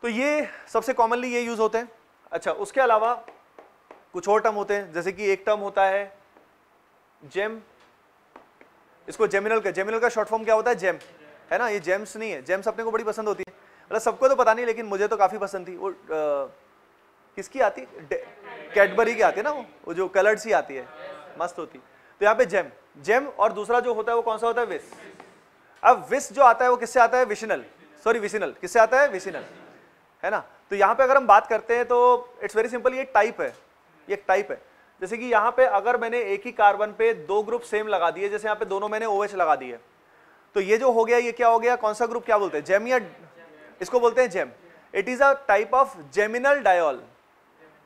तो ये सबसे कॉमनली ये यूज होते हैं। अच्छा, उसके अलावा कुछ और टर्म होते हैं, जैसे कि एक टर्म होता है जेम, इसको जेमिनल का शॉर्ट फॉर्म क्या होता है, जेम, है ना। ये जेम्स नहीं है, जेम्स अपने को बड़ी पसंद होती है, मतलब सबको तो पता नहीं लेकिन मुझे तो काफी पसंद थी। वो किसकी आती, कैडबरी की आती है ना, वो जो कलर्ड सी आती है, मस्त होती। तो यहाँ पे जेम और दूसरा जो होता है वो कौन सा होता है, विस। अब विस जो आता है वो किससे आता है, विसिनल, विसिनल किससे आता है, विसिनल, है ना। तो यहाँ पे अगर हम बात करते हैं तो इट्स वेरी सिंपल, ये टाइप है, ये एक टाइप है। जैसे कि यहाँ पे अगर मैंने एक ही कार्बन पे 2 ग्रुप सेम लगा दिए, जैसे यहाँ पे दोनों मैंने OH लगा दिए, तो ये जो हो गया ये क्या हो गया, कौन सा ग्रुप क्या बोलते हैं, जेम, या इसको बोलते हैं gem. It is a type of geminal diol.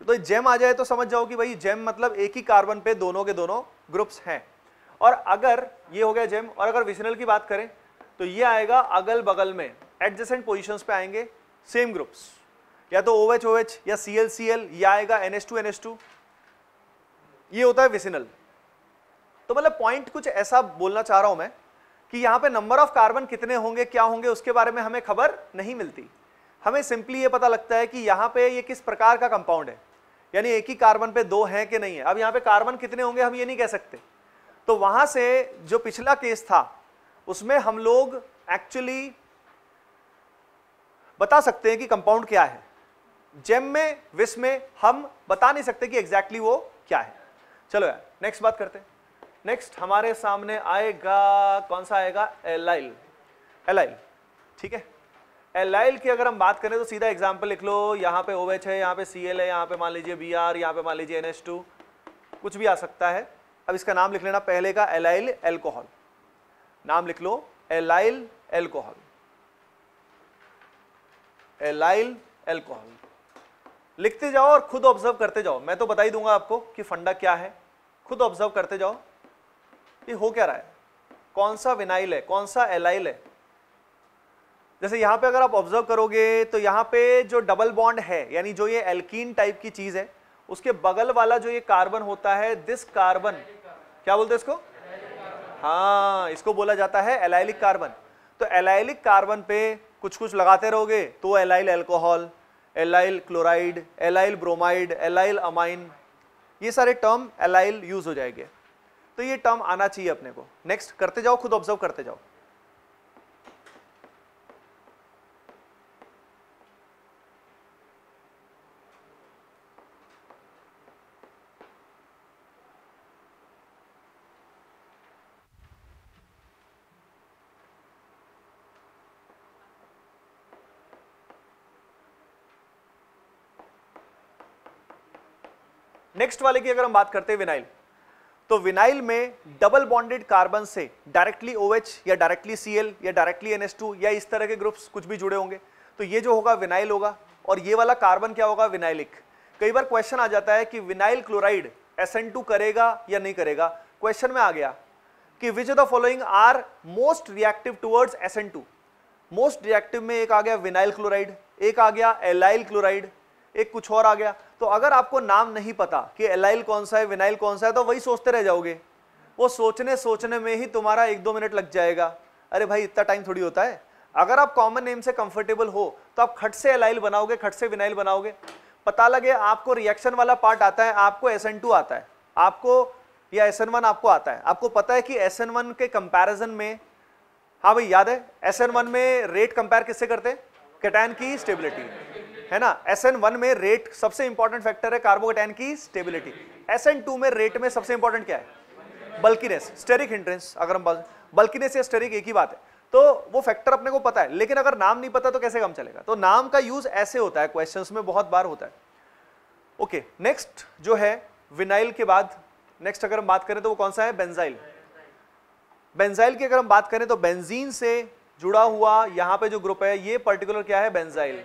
तो जेम आ जाए तो समझ जाओ कि भाई जेम मतलब एक ही कार्बन पे दोनों के दोनों ग्रुप्स हैं। और अगर ये हो गया जेम, और अगर विसिनल की बात करें तो ये आएगा अगल बगल में एडजेसेंट पोजीशंस पे आएंगे सेम ग्रुप्स, या तो OH OH या Cl Cl, या आएगा NH2 NH2, ये होता है विसिनल। तो मतलब पॉइंट कुछ ऐसा बोलना चाह रहा हूं मैं कि यहां पे नंबर ऑफ कार्बन कितने होंगे, क्या होंगे, उसके बारे में हमें खबर नहीं मिलती। हमें सिंपली ये पता लगता है कि यहां पे ये किस प्रकार का कंपाउंड है। यानी एक ही कार्बन पे दो हैं कि नहीं है। अब यहां पे कार्बन कितने होंगे हम ये नहीं कह सकते, तो वहां से जो पिछला केस था उसमें हम लोग एक्चुअली बता सकते हैं कि कंपाउंड क्या है। जेम में, विस में हम बता नहीं सकते कि एग्जैक्टली वो क्या है। चलो यार नेक्स्ट बात करते हैं। नेक्स्ट हमारे सामने आएगा, कौन सा आएगा, एलाइल। एलाइल, ठीक है। एलाइल की अगर हम बात करें तो सीधा एग्जांपल लिख लो, यहाँ पे OH है, यहाँ पे Cl है, यहाँ पे मान लीजिए Br, यहाँ पे मान लीजिए NH2, कुछ भी आ सकता है। अब इसका नाम लिख लेना पहले का एलाइल एल्कोहल, नाम लिख लो एलाइल एल्कोहल, एलाइल एल्कोहल। लिखते जाओ और खुद ऑब्जर्व करते जाओ, मैं तो बता ही दूंगा आपको कि फंडा क्या है, खुद ऑब्जर्व करते जाओ ये हो क्या रहा है, कौन सा विनाइल है, कौन सा एलाइल है। जैसे यहां पे अगर आप ऑब्जर्व करोगे तो यहां पे जो डबल बॉन्ड है, यानी जो ये एल्कीन टाइप की चीज है, उसके बगल वाला जो ये कार्बन होता है, दिस कार्बन, क्या बोलते हैं इसको, हाँ इसको बोला जाता है एलाइलिक कार्बन। तो एलाइलिक कार्बन पे कुछ कुछ लगाते रहोगे तो allyl alcohol, allyl chloride, allyl bromide, allyl amine, ये सारे टर्म एलाइल यूज हो जाएंगे। तो ये टर्म आना चाहिए अपने को। नेक्स्ट करते जाओ, खुद ऑब्जर्व करते जाओ। नेक्स्ट वाले की अगर हम बात करते हैं विनाइल, तो विनाइल में डबल बॉन्डेड कार्बन से डायरेक्टली OH या डायरेक्टली Cl या डायरेक्टली NH2 या इस तरह के ग्रुप्स कुछ भी जुड़े होंगे, तो ये जो होगा विनाइल होगा, और ये वाला कार्बन क्या होगा, विनाइलिक। कई बार क्वेश्चन आ जाता है कि विनाइल क्लोराइड SN2 करेगा या नहीं करेगा। क्वेश्चन में आ गया कि which of the following are most reactive towards SN2। Most reactive में एक आ गया विनाइल क्लोराइड, एक आ गया एलाइल क्लोराइड, एक कुछ और आ गया। तो अगर आपको नाम नहीं पता कि एलाइल कौन सा है, विनाइल कौन सा है, तो वही सोचते रह जाओगे। वो सोचने में ही तुम्हारा 1-2 मिनट लग जाएगा। अरे भाई इतना टाइम थोड़ी होता है। अगर आप कॉमन नेम से कंफर्टेबल हो तो आप खट से एलाइल बनाओगे, खट से विनाइल बनाओगे। पता लगे आपको रिएक्शन वाला पार्ट आता है, आपको SN2 आता है, आपको या SN1 आपको आता है, आपको पता है कि SN1 के कंपैरिजन में, हाँ भाई याद है SN1 में रेट कंपेयर किससे करते हैं, कैटायन की स्टेबिलिटी, है ना। SN1 में रेट सबसे इंपॉर्टेंट फैक्टर है कार्बोकैटायन की स्टेबिलिटी। SN2 में रेट में सबसे इंपॉर्टेंट क्या है, बल्कीनेस, स्टेरिक हिंड्रेंस। अगर हम बल्कीनेस या स्टेरिक एक ही बात है, तो वो फैक्टर अपने को पता है, लेकिन अगर नाम नहीं पता तो कैसे काम चलेगा। तो नाम का यूज ऐसे होता है, क्वेश्चंस में बहुत बार होता है। ओके, नेक्स्ट जो है विनाइल के बाद नेक्स्ट अगर हम बात करें तो वो कौन सा है, बेंजाइल। बेंजाइल की अगर हम बात करें तो बेंजीन से जुड़ा हुआ यहां पे जो ग्रुप है ये पर्टिकुलर क्या है, बेंजाइल।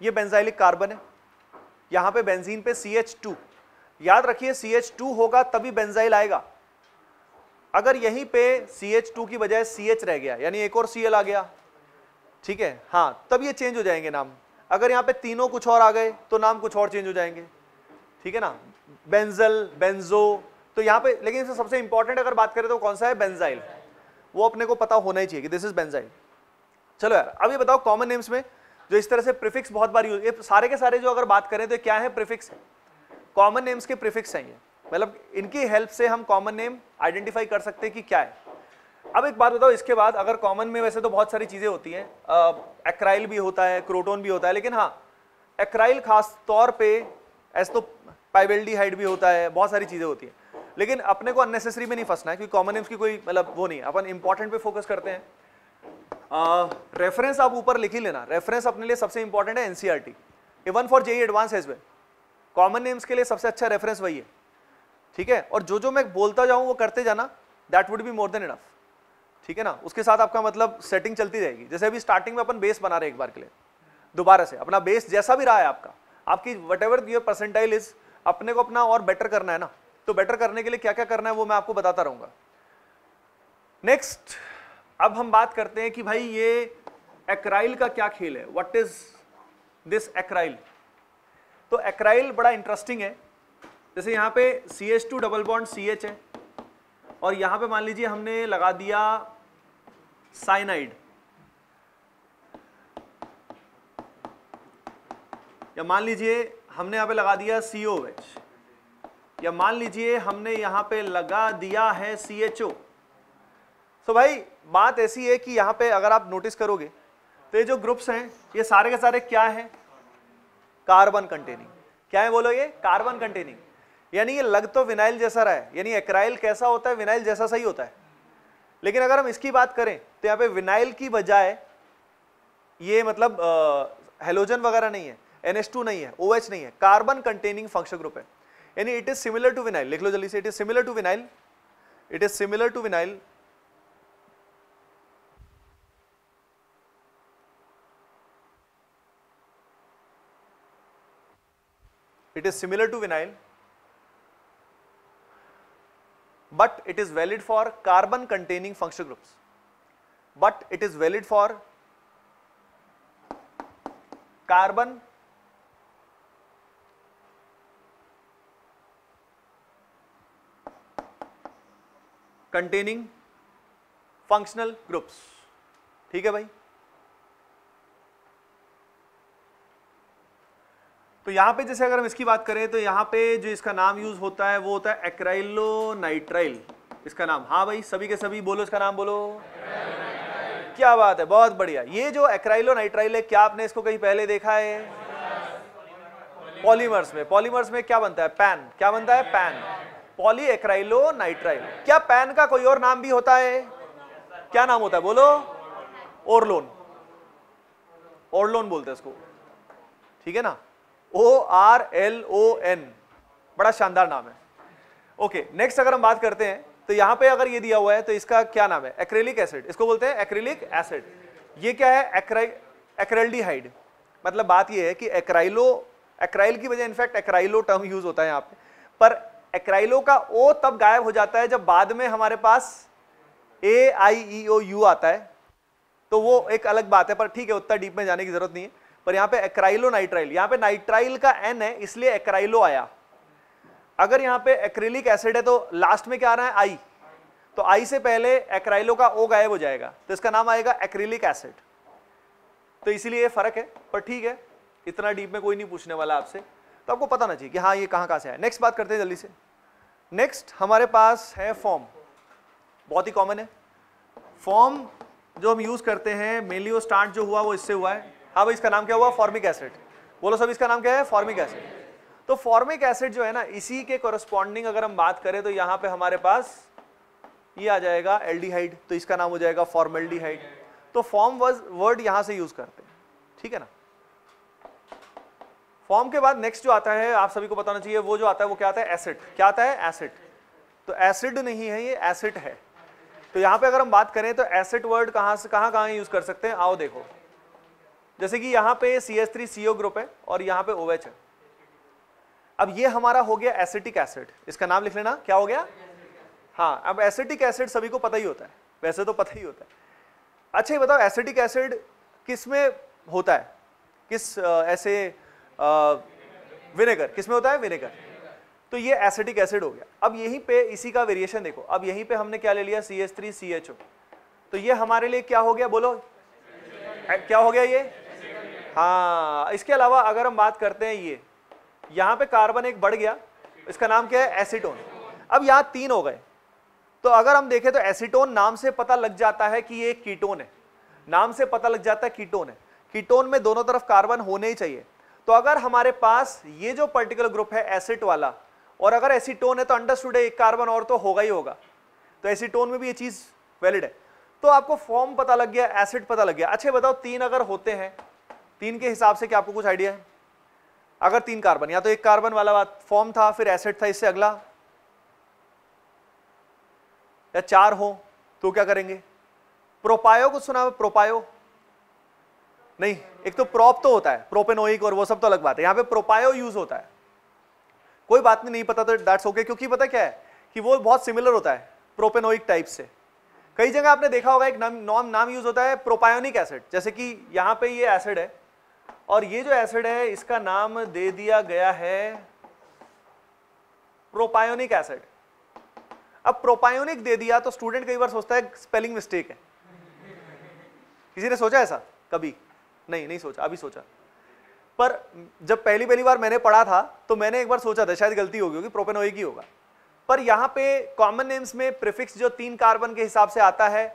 ये बेंजाइलिक कार्बन है, यहां पे बेंजीन पे CH2, याद रखिए CH2 होगा तभी बेंजाइल आएगा। अगर यहीं पे CH2 की बजाय CH रह गया, यानी एक और Cl आ गया, ठीक है, हाँ, तब ये चेंज हो जाएंगे नाम। अगर यहाँ पे तीनों कुछ और आ गए तो नाम कुछ और चेंज हो जाएंगे, ठीक है ना, बेंजल, बेंजो। तो यहाँ पे लेकिन इससे सबसे इंपॉर्टेंट अगर बात करें तो कौन सा है, बेंजाइल। वो अपने को पता होना ही चाहिए कि दिस इज बेंजाइल। चलो यार अब ये बताओ कॉमन नेम्स में जो इस तरह से प्रीफिक्स बहुत बार यूज, ये सारे के सारे जो अगर बात करें तो क्या है, प्रीफिक्स है, कॉमन नेम्स के प्रीफिक्स हैं ये, मतलब इनकी हेल्प से हम कॉमन नेम आइडेंटिफाई कर सकते हैं कि क्या है। अब एक बात बताओ, इसके बाद अगर कॉमन में वैसे तो बहुत सारी चीजें होती हैं, एक्राइल भी होता है, क्रोटोन भी होता है, लेकिन हाँ एक्राइल खास तौर पे ऐसे तो पाइवेल्डिहाइड भी होता है, बहुत सारी चीजें होती हैं, लेकिन अपने को अननेसेसरी में नहीं फंसना है क्योंकि कॉमन नेम्स की कोई मतलब वो नहीं, अपन इंपॉर्टेंट पे फोकस करते हैं। रेफरेंस आप ऊपर लिख ही लेना, रेफरेंस अपने लिए सबसे इंपॉर्टेंट है NCERT, even for JEE Advanced as well. Common names के लिए सबसे अच्छा रेफरेंस वही है, ठीक है। और जो जो मैं बोलता जाऊं वो करते जाना, that would be more than enough, ठीक है ना। उसके साथ आपका मतलब सेटिंग चलती रहेगी। जैसे अभी स्टार्टिंग में अपन बेस बना रहे एक बार के लिए, दोबारा से अपना बेस जैसा भी रहा है आपका, आपकी what ever your percentile is, अपने को अपना और बेटर करना है ना, तो बेटर करने के लिए क्या क्या करना है वो मैं आपको बताता रहूंगा। नेक्स्ट अब हम बात करते हैं कि भाई ये एक्राइल का क्या खेल है, व्हाट इज दिस एक्राइल। तो एक्राइल बड़ा इंटरेस्टिंग है। जैसे यहाँ पे CH2 डबल बॉन्ड CH है और यहाँ पे मान लीजिए हमने लगा दिया साइनाइड, या मान लीजिए हमने यहाँ पे लगा दिया COH, या मान लीजिए हमने यहाँ पे लगा दिया है CHO। तो भाई बात ऐसी है कि यहाँ पे अगर आप नोटिस करोगे तो ये जो ग्रुप्स हैं ये सारे के सारे क्या हैं, कार्बन कंटेनिंग। क्या है बोलो, ये कार्बन कंटेनिंग। यानी ये लग तो विनाइल जैसा रहा है, यानी एक्राइल कैसा होता है, विनाइल जैसा सही होता है। लेकिन अगर हम इसकी बात करें तो यहाँ पे विनाइल की बजाय ये मतलब हेलोजन वगैरह नहीं है, NH2 नहीं है, OH नहीं है, कार्बन कंटेनिंग फंक्शनल ग्रुप है। यानी it is similar to vinyl. लिख लो जल्दी से, it is similar to vinyl, it is similar to vinyl it is similar to vinyl, but it is valid for carbon containing functional groups, but it is valid for carbon containing functional groups। ठीक है भाई। तो यहां पे जैसे अगर हम इसकी बात करें तो यहां पे जो इसका नाम यूज होता है वो होता है एक्राइलोनाइट्राइल, इसका नाम। हाँ भाई सभी के सभी बोलो इसका नाम बोलो। क्या बात है, बहुत बढ़िया। ये जो एक्राइलोनाइट्राइल है, क्या आपने इसको कहीं पहले देखा है? पॉलीमर्स में। पॉलीमर्स में क्या बनता है? पैन। क्या बनता है? पैन। Poly acrylonitrile. क्या पैन का कोई और नाम भी होता है? क्या नाम होता है बोलो? ओरलोन। ओरलोन बोलते हैं इसको, ठीक है ना, ORLON, बड़ा शानदार नाम है। ओके, नेक्स्ट अगर हम बात करते हैं तो यहां पे अगर ये दिया हुआ है तो इसका क्या नाम है? एक्रेलिक एसिड, इसको बोलते हैं एक्रेलिक एसिड। ये क्या है? एक्रेल्डिहाइड। मतलब बात ये है कि एक्राइल की वजह इनफैक्ट एक्राइलो टर्म यूज होता है यहां पे, पर एक्राइलो का O तब गायब हो जाता है जब बाद में हमारे पास AIEOU आता है, तो वो एक अलग बात है, पर ठीक है उतना डीप में जाने की जरूरत नहीं है। पर यहाँ पे एक्राइलोनाइट्राइल, यहाँ पे नाइट्राइल का N है इसलिए एक्राइलो आया। अगर यहाँ पे एक्रिलिक एसिड है तो लास्ट में क्या आ रहा है? I, तो I से पहले एक्राइलो का O गायब हो जाएगा तो इसका नाम आएगा एक्रिलिक एसिड। तो इसीलिए ये फर्क है, पर ठीक है इतना डीप में कोई नहीं पूछने वाला आपसे, तो आपको पता ना चाहिए कि हाँ ये कहाँ से आया। नेक्स्ट बात करते हैं जल्दी से। नेक्स्ट हमारे पास है फॉर्म, बहुत ही कॉमन है। फॉर्म जो हम यूज करते हैं मेनली वो स्टार्ट जो हुआ वो इससे हुआ है। हाँ भाई इसका नाम क्या हुआ? Formic acid. बोलो सब इसका नाम क्या है? Formic acid. तो फॉर्मिक एसिड जो है ना, इसी के कोरस्पॉन्डिंग अगर हम बात करें तो यहाँ पे हमारे पास ये आ जाएगा एल्डिहाइड, तो इसका नाम हो जाएगा फॉर्मेल्डिहाइड। तो फॉर्म वर्ड यहाँ से यूज करते हैं, ठीक है ना। फॉर्म के बाद नेक्स्ट जो आता है आप सभी को बताना चाहिए, वो जो आता है वो क्या आता है? एसिड। क्या आता है? एसिड। तो एसिड नहीं है ये, एसिड है। तो यहाँ पे अगर हम बात करें तो एसिड वर्ड कहाँ से कहाँ यूज कर सकते हैं? आओ देखो, जैसे कि यहाँ पे CH3CO ग्रुप है और यहाँ पे OH है। अब ये हमारा हो गया एसिटिक एसिड, इसका नाम लिख लेना। क्या हो गया? हाँ, अब एसिटिक एसिड सभी को पता ही होता है, वैसे तो पता ही होता है। अच्छा ये बताओ एसिटिक एसिड किस में होता है? किस ऐसे विनेगर किस में होता है? विनेगर। तो ये एसिटिक एसिड हो गया। अब यहीं पे इसी का वेरिएशन देखो, अब यहीं पे हमने क्या ले लिया? CH3CHO। तो ये हमारे लिए क्या हो गया बोलो? क्या हो गया ये? हाँ, इसके अलावा अगर हम बात करते हैं ये यहाँ पे कार्बन एक बढ़ गया, इसका नाम क्या है? एसीटोन। अब यहाँ 3 हो गए, तो अगर हम देखें तो एसीटोन नाम से पता लग जाता है कि ये कीटोन है, नाम से पता लग जाता है कीटोन है। कीटोन में दोनों तरफ कार्बन होने ही चाहिए। तो अगर हमारे पास ये जो पर्टिकुलर ग्रुप है एसिड वाला, और अगर एसीटोन है तो अंडरस्टूड है एक कार्बन और तो होगा ही होगा, तो एसीटोन में भी ये चीज वैलिड है। तो आपको फॉर्म पता लग गया, एसिड पता लग गया। अच्छा बताओ 3 अगर होते हैं, 3 के हिसाब से क्या आपको कुछ आइडिया है? अगर 3 कार्बन, या तो एक कार्बन वाला बात फॉर्म था, फिर एसिड था, इससे अगला, या 4 हो तो क्या करेंगे? प्रोपायो कुछ सुना? प्रोपायो नहीं, एक तो प्रोप तो होता है, प्रोपेनोइक और वो सब तो अलग बात है। यहाँ पे प्रोपायो यूज होता है। कोई बात नहीं पता तो दैट्स ओके, क्योंकि पता क्या है कि वो बहुत सिमिलर होता है प्रोपेनोइक टाइप से। कई जगह आपने देखा होगा एक नाम यूज होता है प्रोपायोनिक एसिड, जैसे कि यहाँ पे ये एसिड है और ये जो एसिड है इसका नाम दे दिया गया है प्रोपायोनिक एसिड। अब प्रोपायोनिक दे दिया तो स्टूडेंट कई बार सोचता है स्पेलिंग मिस्टेक है। किसी ने सोचा ऐसा कभी? नहीं सोचा, अभी सोचा। पर जब पहली बार मैंने पढ़ा था तो मैंने एक बार सोचा था शायद गलती होगी कि प्रोपेनोइक ही होगा, पर यहाँ पे कॉमन नेम्स में प्रीफिक्स जो 3 कार्बन के हिसाब से आता है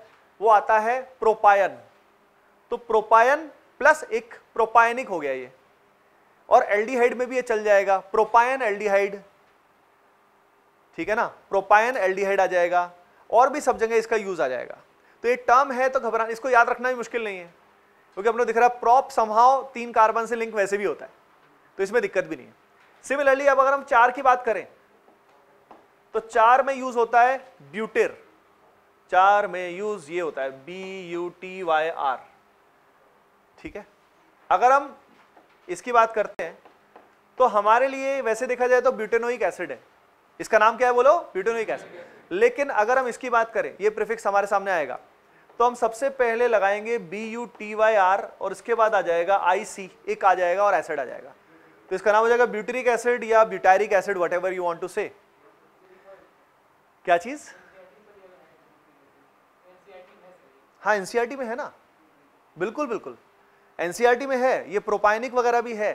वो आता है प्रोपायन। तो प्रोपायन प्लस एक प्रोपायनिक हो गया ये, और एल्डिहाइड में भी ये चल जाएगा, प्रोपायन एल्डिहाइड, ठीक है ना, प्रोपायन एल्डिहाइड आ जाएगा, और भी सब जगह इसका यूज आ जाएगा। तो ये टर्म है तो घबरा, इसको याद रखना भी मुश्किल नहीं है, क्योंकि अपने दिख रहा है प्रोप समहाउ 3 कार्बन से लिंक वैसे भी होता है, तो इसमें दिक्कत भी नहीं है। सिमिलरली अब अगर हम 4 की बात करें तो 4 में यूज होता है ब्यूटेर, 4 में यूज ये होता है BUTYR, ठीक है। अगर हम इसकी बात करते हैं तो हमारे लिए वैसे देखा जाए तो ब्यूटेनोइक एसिड है, इसका नाम क्या है बोलो, ब्यूटेनोइक एसिड। लेकिन अगर हम इसकी बात करें, ये प्रीफिक्स हमारे सामने आएगा, तो हम सबसे पहले लगाएंगे BUTYR और इसके बाद आ जाएगा IC, एक आ जाएगा और एसिड आ जाएगा, तो इसका नाम हो जाएगा ब्यूटेरिक एसिड या butyric acid, whatever you want to say. क्या चीज? हाँ एनसीईआरटी में है ना, बिल्कुल बिल्कुल एनसीईआरटी में है, ये प्रोपायनिक वगैरह भी है,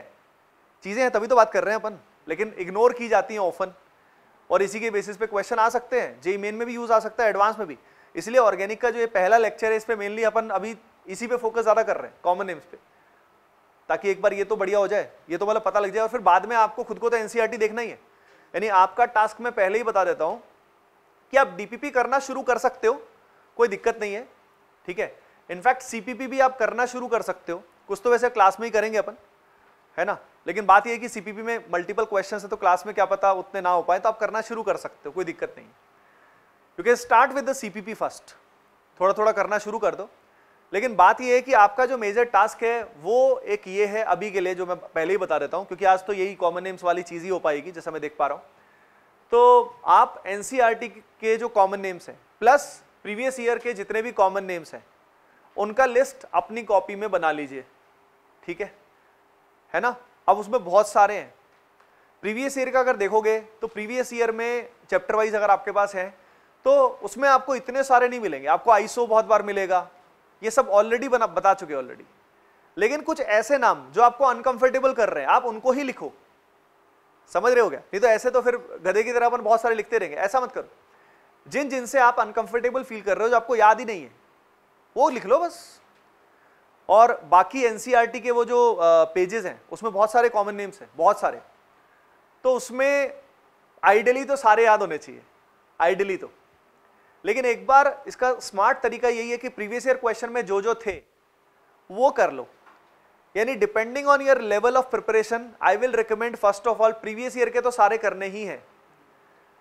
चीजें हैं तभी तो बात कर रहे हैं अपन, लेकिन इग्नोर की जाती हैं ऑफन, और इसी के बेसिस पे क्वेश्चन आ सकते हैं, जेईई मेन में भी यूज आ सकता है, एडवांस में भी। इसलिए ऑर्गेनिक का जो ये पहला लेक्चर है इस पे मेनली अपन अभी इसी पे फोकस ज्यादा कर रहे हैं, कॉमन नेम्स पे, ताकि एक बार ये तो बढ़िया हो जाए, ये तो मतलब पता लग जाए, और फिर बाद में आपको खुद को तो एनसीईआरटी देखना ही है। यानी आपका टास्क मैं पहले ही बता देता हूं कि आप डीपीपी करना शुरू कर सकते हो, कोई दिक्कत नहीं है, ठीक है। इनफैक्ट सीपीपी भी आप करना शुरू कर सकते हो, कुछ तो वैसे क्लास में ही करेंगे अपन, है ना, लेकिन बात यह है कि सीपीपी में मल्टीपल क्वेश्चन है तो क्लास में क्या पता उतने ना हो पाए, तो आप करना शुरू कर सकते हो, कोई दिक्कत नहीं। क्योंकि start with the CPP first, थोड़ा थोड़ा करना शुरू कर दो। लेकिन बात यह है कि आपका जो मेजर टास्क है वो एक ये है अभी के लिए, जो मैं पहले ही बता देता हूं, क्योंकि आज तो यही कॉमन नेम्स वाली चीज ही हो पाएगी जैसा मैं देख पा रहा हूं। तो आप एनसीईआरटी के जो कॉमन नेम्स हैं प्लस प्रीवियस ईयर के जितने भी कॉमन नेम्स हैं उनका लिस्ट अपनी कॉपी में बना लीजिए, ठीक है ना। अब उसमें बहुत सारे हैं, प्रीवियस ईयर का अगर देखोगे तो प्रीवियस ईयर में चैप्टर वाइज अगर आपके पास है तो उसमें आपको इतने सारे नहीं मिलेंगे, आपको आईसो बहुत बार मिलेगा, ये सब ऑलरेडी बता चुके ऑलरेडी। लेकिन कुछ ऐसे नाम जो आपको अनकंफर्टेबल कर रहे हैं आप उनको ही लिखो, समझ रहे हो क्या, नहीं तो ऐसे तो फिर गधे की तरह अपन बहुत सारे लिखते रहेंगे, ऐसा मत करो। जिनसे आप अनकंफर्टेबल फील कर रहे हो, जो आपको याद ही नहीं है, वो लिख लो बस। और बाकी एनसीईआरटी के वो जो पेजेस हैं उसमें बहुत सारे कॉमन नेम्स हैं, बहुत सारे, तो उसमें आइडियली तो सारे याद होने चाहिए, आइडियली तो। लेकिन एक बार इसका स्मार्ट तरीका यही है कि प्रीवियस ईयर क्वेश्चन में जो जो थे वो कर लो, यानी depending on your level of preparation I will recommend first of all previous year के तो सारे करने ही हैं,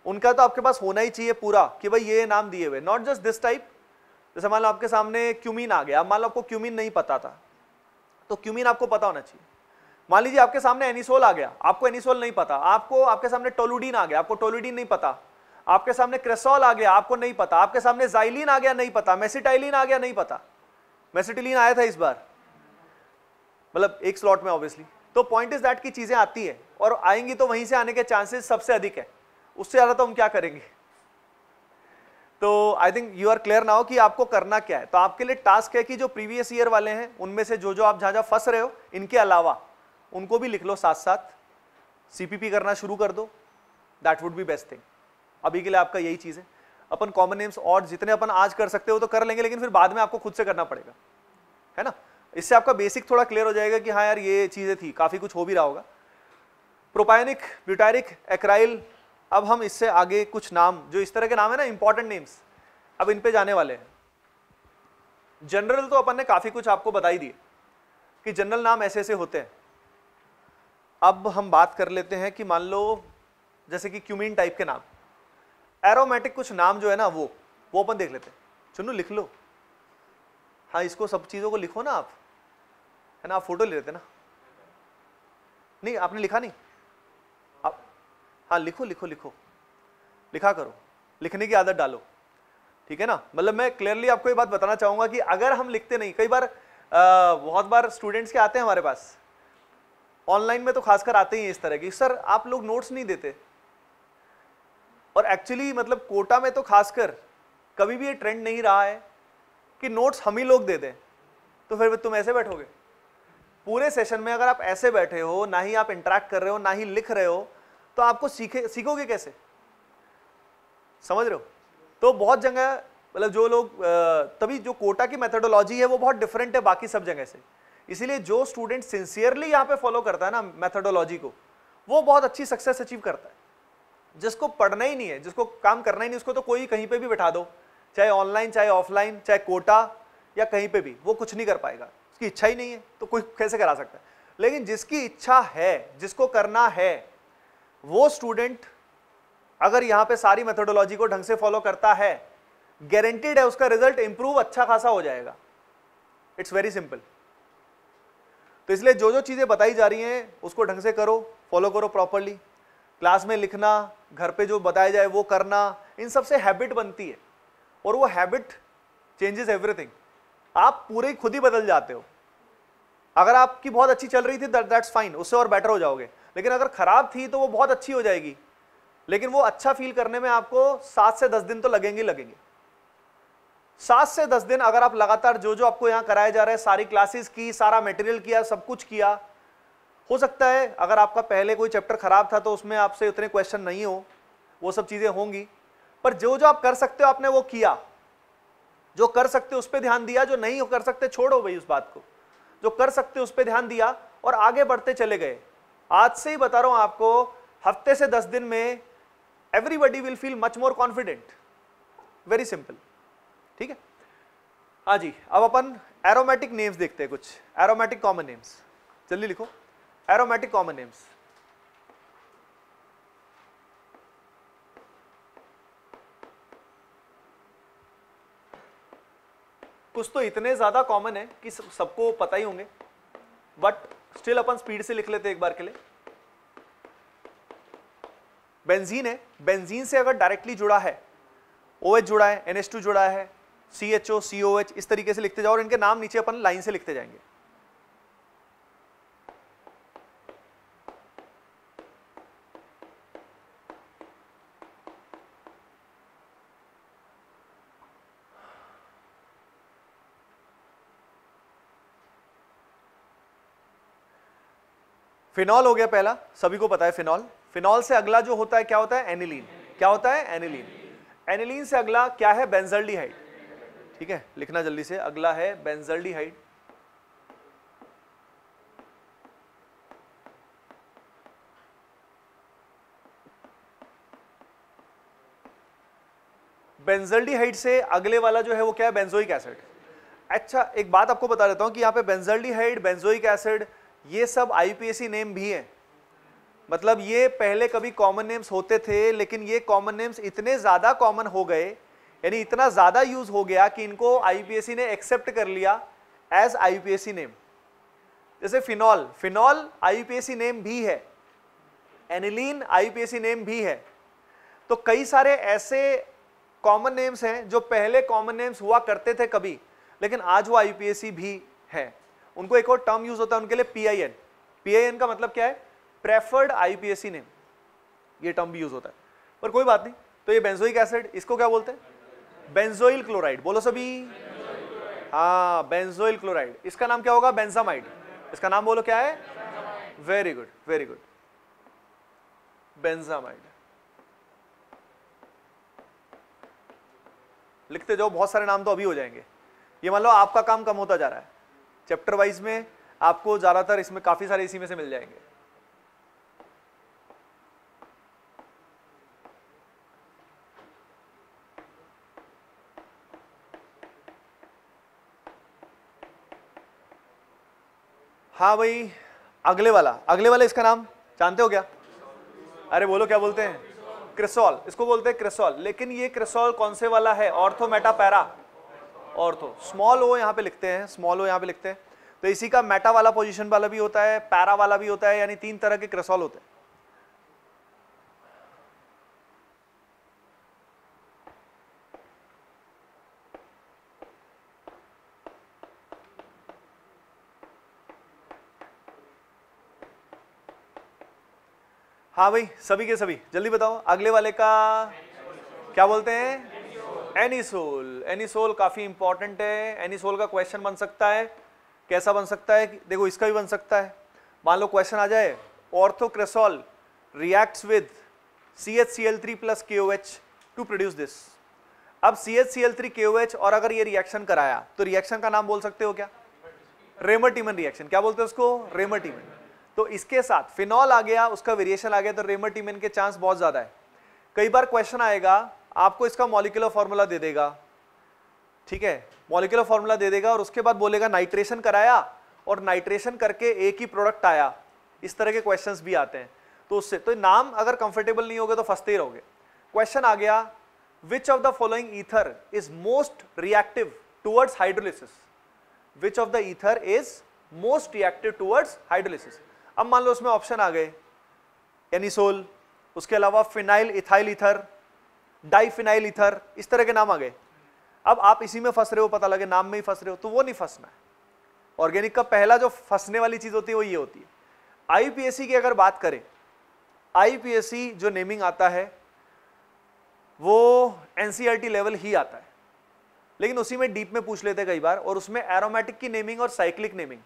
उनका तो आपके पास होना ही चाहिए पूरा कि भाई ये नाम दिए हुए, नॉट जस्ट दिस टाइप। जैसे मान लो आपके सामने क्यूमीन आ गया, अब मान लो आपको क्यूमीन नहीं पता था तो क्यूमीन आपको पता होना चाहिए। मान लीजिए आपके सामने एनिसोल आ गया, आपको एनिसोल नहीं पता, आपके सामने टोलुडीन आ गया, आपको टोलुडीन नहीं पता, आपके सामने क्रेसोल आ गया, आपको नहीं पता, आपके सामने जाइलिन आ गया, नहीं पता, मेसिटाइलिन आ गया, नहीं पता, मेसिटिलिन आया था इस बार, मतलब एक स्लॉट में ऑब्वियसली। तो पॉइंट इज दैट की चीजें आती है और आएंगी तो वहीं से आने के चांसेस सबसे अधिक है, उससे ज्यादा तो हम क्या करेंगे। तो I think you are clear now कि आपको करना क्या है। तो आपके लिए टास्क है कि जो प्रीवियस ईयर वाले हैं उनमें से जो जो आप जहां फंस रहे हो इनके अलावा उनको भी लिख लो, साथ साथ सीपीपी करना शुरू कर दो, that would be best thing. अभी के लिए आपका यही चीज है। अपन कॉमन नेम्स और जितने अपन आज कर सकते हो तो कर लेंगे, लेकिन फिर बाद में आपको खुद से करना पड़ेगा, है ना। इससे आपका बेसिक थोड़ा क्लियर हो जाएगा कि हाँ यार ये चीजें थी, काफी कुछ हो भी रहा होगा। प्रोपायनिक, ब्यूटायरिक, एक्राइल, अब हम इससे आगे कुछ नाम जो इस तरह के नाम है ना इंपॉर्टेंट नेम्स, अब इन पे जाने वाले हैं। जनरल तो अपन ने काफी कुछ आपको बता ही दिए कि जनरल नाम ऐसे ऐसे होते हैं। अब हम बात कर लेते हैं कि मान लो जैसे कि क्यूमीन टाइप के नाम, एरोमेटिक कुछ नाम जो है ना वो अपन देख लेते हैं। चुनो लिख लो, हाँ इसको सब चीजों को लिखो ना आप, है ना, आप फोटो ले लेते ना, नहीं आपने लिखा नहीं, आप हाँ लिखो लिखो लिखो, लिखा करो, लिखने की आदत डालो, ठीक है ना। मतलब मैं क्लियरली आपको ये बात बताना चाहूंगा कि अगर हम लिखते नहीं, कई बार बहुत बार स्टूडेंट्स के आते हैं हमारे पास, ऑनलाइन में तो खासकर आते ही इस तरह की, सर आप लोग नोट्स नहीं देते। और एक्चुअली मतलब कोटा में तो खासकर कभी भी ये ट्रेंड नहीं रहा है कि नोट्स हम ही लोग दे दें, तो फिर तुम ऐसे बैठोगे, पूरे सेशन में अगर आप ऐसे बैठे हो, ना ही आप इंटरेक्ट कर रहे हो, ना ही लिख रहे हो, तो आपको सीखोगे कैसे? समझ रहे हो? तो बहुत जगह मतलब जो लोग तभी जो कोटा की मेथोडोलॉजी है वो बहुत डिफरेंट है बाकी सब जगह से। इसीलिए जो स्टूडेंट सिंसियरली यहाँ पे फॉलो करता है ना मेथोडोलॉजी को, वो बहुत अच्छी सक्सेस अचीव करता है। जिसको पढ़ना ही नहीं है, जिसको काम करना ही नहीं, उसको तो कोई कहीं पे भी बैठा दो, चाहे ऑनलाइन चाहे ऑफलाइन, चाहे कोटा या कहीं पे भी, वो कुछ नहीं कर पाएगा। उसकी इच्छा ही नहीं है तो कोई कैसे करा सकता है? लेकिन जिसकी इच्छा है, जिसको करना है, वो स्टूडेंट अगर यहाँ पे सारी मेथोडोलॉजी को ढंग से फॉलो करता है, गारंटीड है उसका रिजल्ट इंप्रूव अच्छा खासा हो जाएगा। It's very simple. तो इसलिए जो जो चीजें बताई जा रही हैं उसको ढंग से करो, फॉलो करो प्रॉपरली। क्लास में लिखना, घर पे जो बताया जाए वो करना, इन सब से हैबिट बनती है और वो हैबिट चेंजेस एवरीथिंग। आप पूरे खुद ही बदल जाते हो। अगर आपकी बहुत अच्छी चल रही थी दैट्स फाइन, उससे और बेटर हो जाओगे। लेकिन अगर खराब थी तो वो बहुत अच्छी हो जाएगी, लेकिन वो अच्छा फील करने में आपको 7 से 10 दिन तो लगेंगे। 7 से 10 दिन अगर आप लगातार जो जो आपको यहाँ कराया जा रहा है, सारी क्लासेस की, सारा मटेरियल किया, सब कुछ किया, हो सकता है अगर आपका पहले कोई चैप्टर खराब था तो उसमें आपसे उतने क्वेश्चन नहीं हो, वो सब चीजें होंगी, पर जो जो आप कर सकते हो आपने वो किया। जो कर सकते हो उस पर ध्यान दिया, जो नहीं कर सकते छोड़ो भाई उस बात को। जो कर सकते हो उस पर ध्यान दिया और आगे बढ़ते चले गए। आज से ही बता रहा हूं आपको, हफ्ते से 10 दिन में everybody will feel much more confident. Very simple, ठीक है। हाँ जी, अब अपन एरोमेटिक नेम्स देखते हैं, कुछ एरोमेटिक कॉमन नेम्स। जल्दी लिखो एरोमेटिक कॉमन नेम्स। कुछ तो इतने ज्यादा कॉमन है कि सबको पता ही होंगे, बट स्टिल अपन स्पीड से लिख लेते हैं एक बार के लिए। बेंजीन है, बेंजीन से अगर डायरेक्टली जुड़ा है, OH जुड़ा है, NH2 जुड़ा है, CHO, COH, इस तरीके से लिखते जाओ और इनके नाम नीचे अपन लाइन से लिखते जाएंगे। फिनॉल हो गया पहला, सभी को पता है फिनॉल। फिनॉल से अगला जो होता है क्या होता है? एनिलीन। क्या होता है? एनिलीन। एनिलीन से अगला क्या है? बेंजल्डिहाइड। ठीक है, लिखना जल्दी से, अगला है बेंजल्डिहाइड। बेंजल्डिहाइड से अगले वाला जो है वो क्या है? Benzoic acid. अच्छा, एक बात आपको बता देता हूं कि यहाँ पे बेंजल्डिहाइड, बेंजोइक एसिड, ये सब IUPAC नेम भी हैं। मतलब ये पहले कभी कॉमन नेम्स होते थे, लेकिन ये कॉमन नेम्स इतने ज्यादा कॉमन हो गए, यानी इतना ज्यादा यूज हो गया कि इनको IUPAC ने एक्सेप्ट कर लिया एज IUPAC नेम। जैसे फिनॉल, फिनॉल IUPAC नेम भी है, एनिलीन IUPAC नेम भी है। तो कई सारे ऐसे कॉमन नेम्स हैं जो पहले कॉमन नेम्स हुआ करते थे कभी, लेकिन आज वो IUPAC भी है। उनको एक और टर्म यूज होता है उनके लिए, PIN। PIN का मतलब क्या है? Preferred IUPAC name. ये टर्म भी यूज होता है, पर कोई बात नहीं। तो ये बेंजोइक एसिड, इसको क्या बोलते हैं? Benzoyl chloride. बोलो सभी। हाँ, बेंजोइल क्लोराइड। इसका नाम क्या होगा? बेंजामाइड। इसका नाम बोलो क्या है? Very good, very good, benzamide. लिखते जाओ, बहुत सारे नाम तो अभी हो जाएंगे। ये मान लो आपका काम कम होता जा रहा है, चैप्टर वाइज में आपको ज्यादातर इसमें काफी सारे इसी में से मिल जाएंगे। हाँ भाई, अगले वाला इसका नाम जानते हो क्या? अरे बोलो, क्या बोलते हैं? क्रिसोल। इसको बोलते हैं क्रिसोल। लेकिन ये क्रिसोल कौन से वाला है? Ortho, meta, para. Ortho. Small o यहाँ पे लिखते हैं, स्मॉल ओ यहाँ पे लिखते हैं। तो इसी का मेटा वाला पोजीशन वाला भी होता है, पैरा वाला भी होता है, यानी 3 तरह के क्रिसोल होते हैं। हाँ भाई, सभी के सभी जल्दी बताओ, अगले वाले का क्या बोलते हैं? एनिसोल। एनिसोल काफी इंपॉर्टेंट है। एनिसोल का क्वेश्चन बन सकता है कैसा बन सकता है, देखो इसका भी बन सकता है। मान लो क्वेश्चन आ जाए orthocresol reacts with CHCl3 plus KOH to produce this. अब CHCl3 KOH और अगर ये रिएक्शन कराया तो रिएक्शन का नाम बोल सकते हो क्या? रेमर-टीमन रिएक्शन। क्या बोलते हैं उसको? रेमर-टीमन। तो इसके साथ फिनॉल आ गया, उसका वेरिएशन आ गया, तो रेमर-टीमन के चांस बहुत ज्यादा है। कई बार क्वेश्चन आएगा आपको इसका मॉलिक्यूलर फॉर्मूला दे देगा, ठीक है, मॉलिक्यूलर फॉर्मूला दे देगा और उसके बाद बोलेगा नाइट्रेशन कराया और नाइट्रेशन करके एक ही प्रोडक्ट आया। इस तरह के क्वेश्चंस भी आते हैं। तो उससे तो नाम अगर कंफर्टेबल नहीं होगे तो फंसते ही रहोगे। क्वेश्चन आ गया विच of the following ether is most reactive towards hydrolysis, which of the ether is most reactive towards hydrolysis. अब मान लो उसमें ऑप्शन आ गए एनिसोल, उसके अलावा phenyl ethyl ether, diphenyl ether, इस तरह के नाम आ गए। अब आप इसी में फंस रहे हो, पता लगे नाम में ही फंस रहे हो, तो वो नहीं फंसना है। ऑर्गेनिक का पहला जो फंसने वाली चीज होती है वो ये होती है। आईपीएससी की अगर बात करें, आईपीएससी जो नेमिंग आता है वो एनसीईआरटी लेवल ही आता है, लेकिन उसी में डीप में पूछ लेते हैं कई बार, और उसमें एरोमेटिक की नेमिंग और साइक्लिक नेमिंग,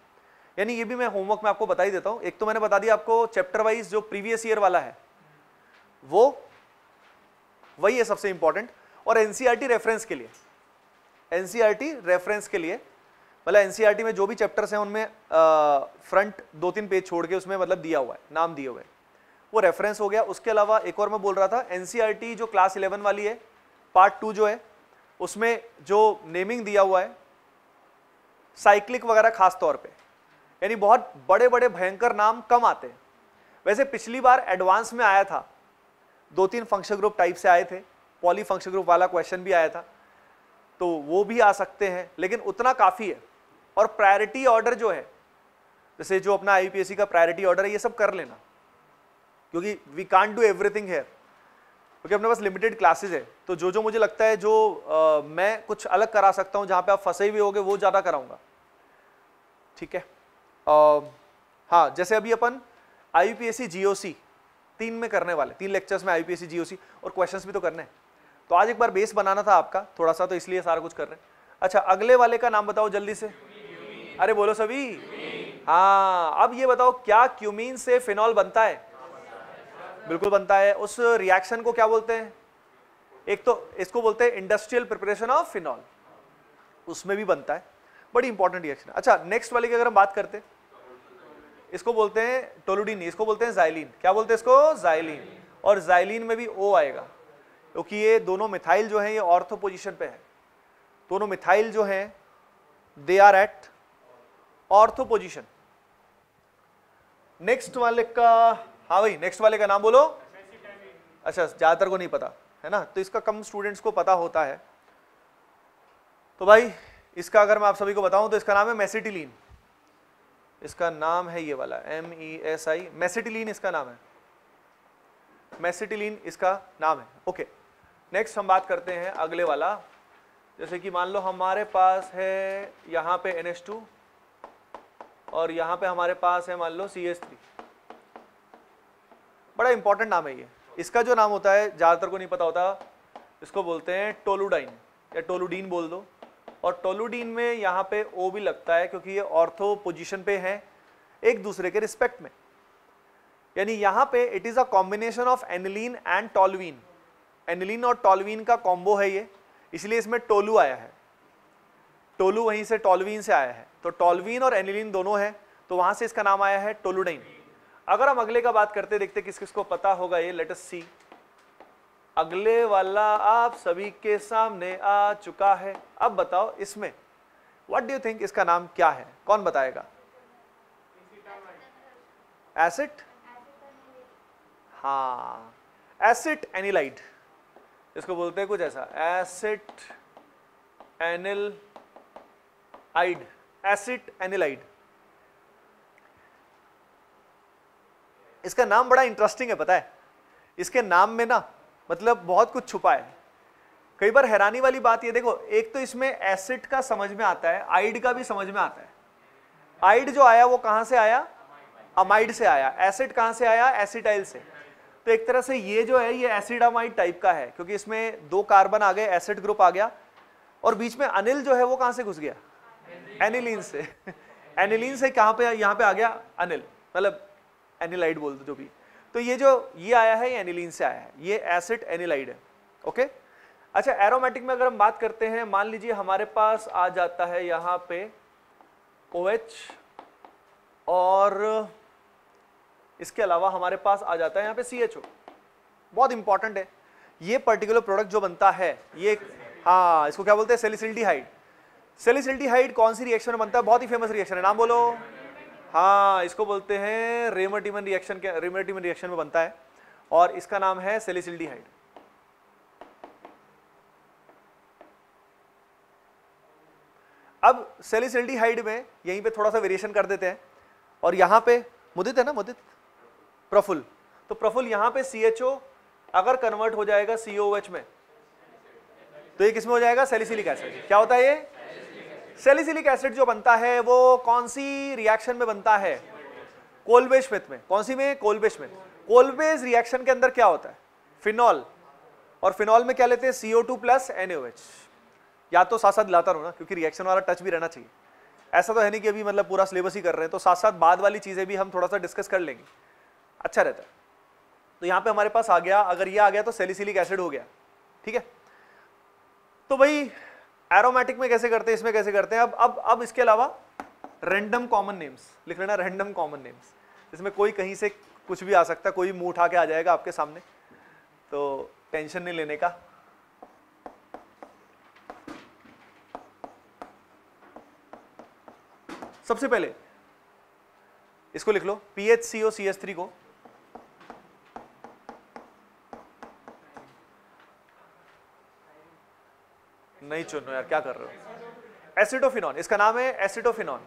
यानी ये भी मैं होमवर्क में आपको बता ही देता हूं। एक तो मैंने बता दिया आपको चैप्टर वाइज जो प्रीवियस ईयर वाला है वो वही है सबसे इंपॉर्टेंट, और एनसीईआरटी रेफरेंस के लिए, एनसीईआरटी रेफरेंस के लिए मतलब एनसीईआरटी में जो भी चैप्टर्स हैं उनमें फ्रंट 2-3 पेज छोड़ के उसमें मतलब दिया हुआ है, नाम दिए हुए हैं, वो रेफरेंस हो गया। उसके अलावा एक और मैं बोल रहा था, एनसीईआरटी जो क्लास 11 वाली है पार्ट 2 जो है, उसमें जो नेमिंग दिया हुआ है साइक्लिक वगैरह खास तौर पे, यानी बहुत बड़े बड़े भयंकर नाम कम आते हैं। वैसे पिछली बार एडवांस में आया था, 2-3 फंक्शन ग्रुप टाइप से आए थे, पॉली फंक्शन ग्रुप वाला क्वेश्चन भी आया था, तो वो भी आ सकते हैं, लेकिन उतना काफी है। और प्रायोरिटी ऑर्डर जो है, जैसे जो अपना आईपीएससी का प्रायोरिटी ऑर्डर है, ये सब कर लेना, क्योंकि we can't do everything here, क्योंकि अपने पास लिमिटेड क्लासेस है। तो जो जो मुझे लगता है जो मैं कुछ अलग करा सकता हूं, जहां पे आप फंसे हुए होगे, वो ज्यादा कराऊंगा, ठीक है। हाँ, जैसे अभी अपन आईपीएससी जीओसी 3 में करने वाले, 3 लेक्चर्स में आईपीएससी जीओसी, और क्वेश्चंस भी तो करने हैं, तो आज एक बार बेस बनाना था आपका थोड़ा सा, तो इसलिए सारा कुछ कर रहे हैं। अच्छा, अगले वाले का नाम बताओ जल्दी से, अरे बोलो सभी। हाँ, अब ये बताओ क्या क्यूमीन से फिनॉल बनता है? बिल्कुल बनता है। उस रिएक्शन को क्या बोलते हैं? एक तो इसको बोलते हैं इंडस्ट्रियल प्रिपरेशन ऑफ फिनॉल, उसमें भी बनता है, बड़ी इंपॉर्टेंट रिएक्शन। अच्छा, नेक्स्ट वाले की अगर हम बात करते हैं, इसको बोलते हैं टोलुडीन, इसको बोलते हैं जाइलिन। क्या बोलते हैं इसको? जाइलिन। और जाइलिन में भी ओ आएगा, क्योंकि ये दोनों मिथाइल जो है ये ऑर्थो पोजीशन पे है, दोनों मिथाइल जो हैं they are at ortho position. Next वाले का, हाँ भाई नेक्स्ट वाले का नाम बोलो। अच्छा, ज्यादातर को नहीं पता है ना, तो इसका कम स्टूडेंट्स को पता होता है। तो भाई इसका अगर मैं आप सभी को बताऊं तो इसका नाम है मेसिटिलीन, इसका नाम है ये वाला MESI, मेसिटिलीन इसका नाम है, मेसिटिलीन इसका नाम है। ओके, नेक्स्ट हम बात करते हैं अगले वाला। जैसे कि मान लो हमारे पास है यहाँ पे NH2 और यहाँ पे हमारे पास है मान लो CH3, बड़ा इंपॉर्टेंट नाम है ये। इसका जो नाम होता है ज़्यादातर को नहीं पता होता, इसको बोलते हैं टोलुडाइन या टोलुडीन बोल दो। और टोलुडीन में यहाँ पे O भी लगता है, क्योंकि ये ऑर्थो पोजीशन पे है एक दूसरे के रिस्पेक्ट में, यानी यहाँ पे it is a combination of aniline and toluene, aniline और टोलुइन का कॉम्बो है ये, इसलिए इसमें टोलू आया है, टोलू वहीं से टोलुइन से आया है, तो टोलुइन और एनिलीन दोनों है, तो वहां से इसका नाम आया है टोलुडाइन। अगर हम अगले का बात करते देखते किस किस को पता होगा ये, लेट अस सी। अगले वाला आप सभी के सामने आ चुका है। अब बताओ इसमें व्हाट डू यू थिंक, इसका नाम क्या है? कौन बताएगा? एसिड, हाँ एसिड एनिलाइड, इसको बोलते हैं कुछ ऐसा, एसिड एनिलाइड, एसिड एनिलाइड। इसका नाम बड़ा इंटरेस्टिंग है, पता है, इसके नाम में ना मतलब बहुत कुछ छुपा है। कई बार हैरानी वाली बात ये देखो, एक तो इसमें एसिड का समझ में आता है, आइड का भी समझ में आता है। आइड जो आया वो कहां से आया? अमाइड से आया। एसिड कहां से आया? एसिटाइल से। तो एक तरह से ये जो है ये एसिडामाइड टाइप का है, क्योंकि इसमें 2 कार्बन आ गए, एसिड ग्रुप आ गया, और बीच में अनिल जो है वो कहां से घुस गया? एनिलीन से। एनिलीन से कहां पे, यहां पे आ गया अनिल, मतलब एनिलाइड बोल दो जो भी। तो ये आया है, ये एनिलीन से आया है, ये एसिड एनिलाइड है। ओके, अच्छा एरोमेटिक में अगर हम बात करते हैं, मान लीजिए हमारे पास आ जाता है यहां पे OH, और इसके अलावा हमारे पास आ जाता है यहां पे CHO। बहुत इंपॉर्टेंट है ये पर्टिकुलर प्रोडक्ट जो बनता है, ये हाँ इसको क्या बोलते हैं, सैलिसिल्डिहाइड। सैलिसिल्डिहाइड कौन सी रिएक्शन में बनता है, बहुत ही फेमस रिएक्शन है, नाम बोलो। हाँ, इसको बोलते हैं रेमर-टिमन रिएक्शन के, रेमर-टिमन रिएक्शन में बनता है, और इसका नाम है सैलिसिल्डिहाइड। अब सैलिसिल्डिहाइड में यहीं पे थोड़ा सा वेरिएशन कर देते हैं, और यहां पे मुदित है ना, मुदित प्रफुल्ल, तो प्रफुल्ल यहां पे CHO अगर कन्वर्ट हो जाएगा COOH में, तो ये किसमें हो जाएगा, सैलिसिलिक एसिड। क्या होता है ये, सैलिसिलिक एसिड जो बनता है वो कौन सी रिएक्शन में बनता है, कोल्बे-श्मिट में। कौन सी में, कोल्बे-श्मिट। कोल्बेज रिएक्शन के अंदर क्या होता है, फिनॉल, और फिनॉल में क्या लेते हैं, CO2 प्लस NaOH। या तो साथ साथ लाता रहो ना, क्योंकि रिएक्शन वाला टच भी रहना चाहिए। ऐसा तो है नहीं कि अभी मतलब पूरा सिलेबस ही कर रहे हैं, तो साथ साथ बाद वाली चीजें भी हम थोड़ा सा डिस्कस कर लेंगे, अच्छा रहता है। तो यहां पे हमारे पास आ गया, अगर ये आ गया तो सैलिसिलिक एसिड हो गया, ठीक है। तो भाई एरोमेटिक में कैसे करते हैं, इसमें कैसे करते हैं। अब इसके अलावा रैंडम कॉमन नेम्स लिख लेना, रैंडम कॉमन नेम्स, इसमें कोई कहीं से कुछ भी आ सकता है, कोई मुंह उठा के आ जाएगा आपके सामने, तो टेंशन नहीं लेने का। सबसे पहले इसको लिख लो, PHCOCH3 को नहीं चुनो यार, क्या कर रहे हो। एसिडोफिनॉन, इसका नाम है एसिडोफिनॉन।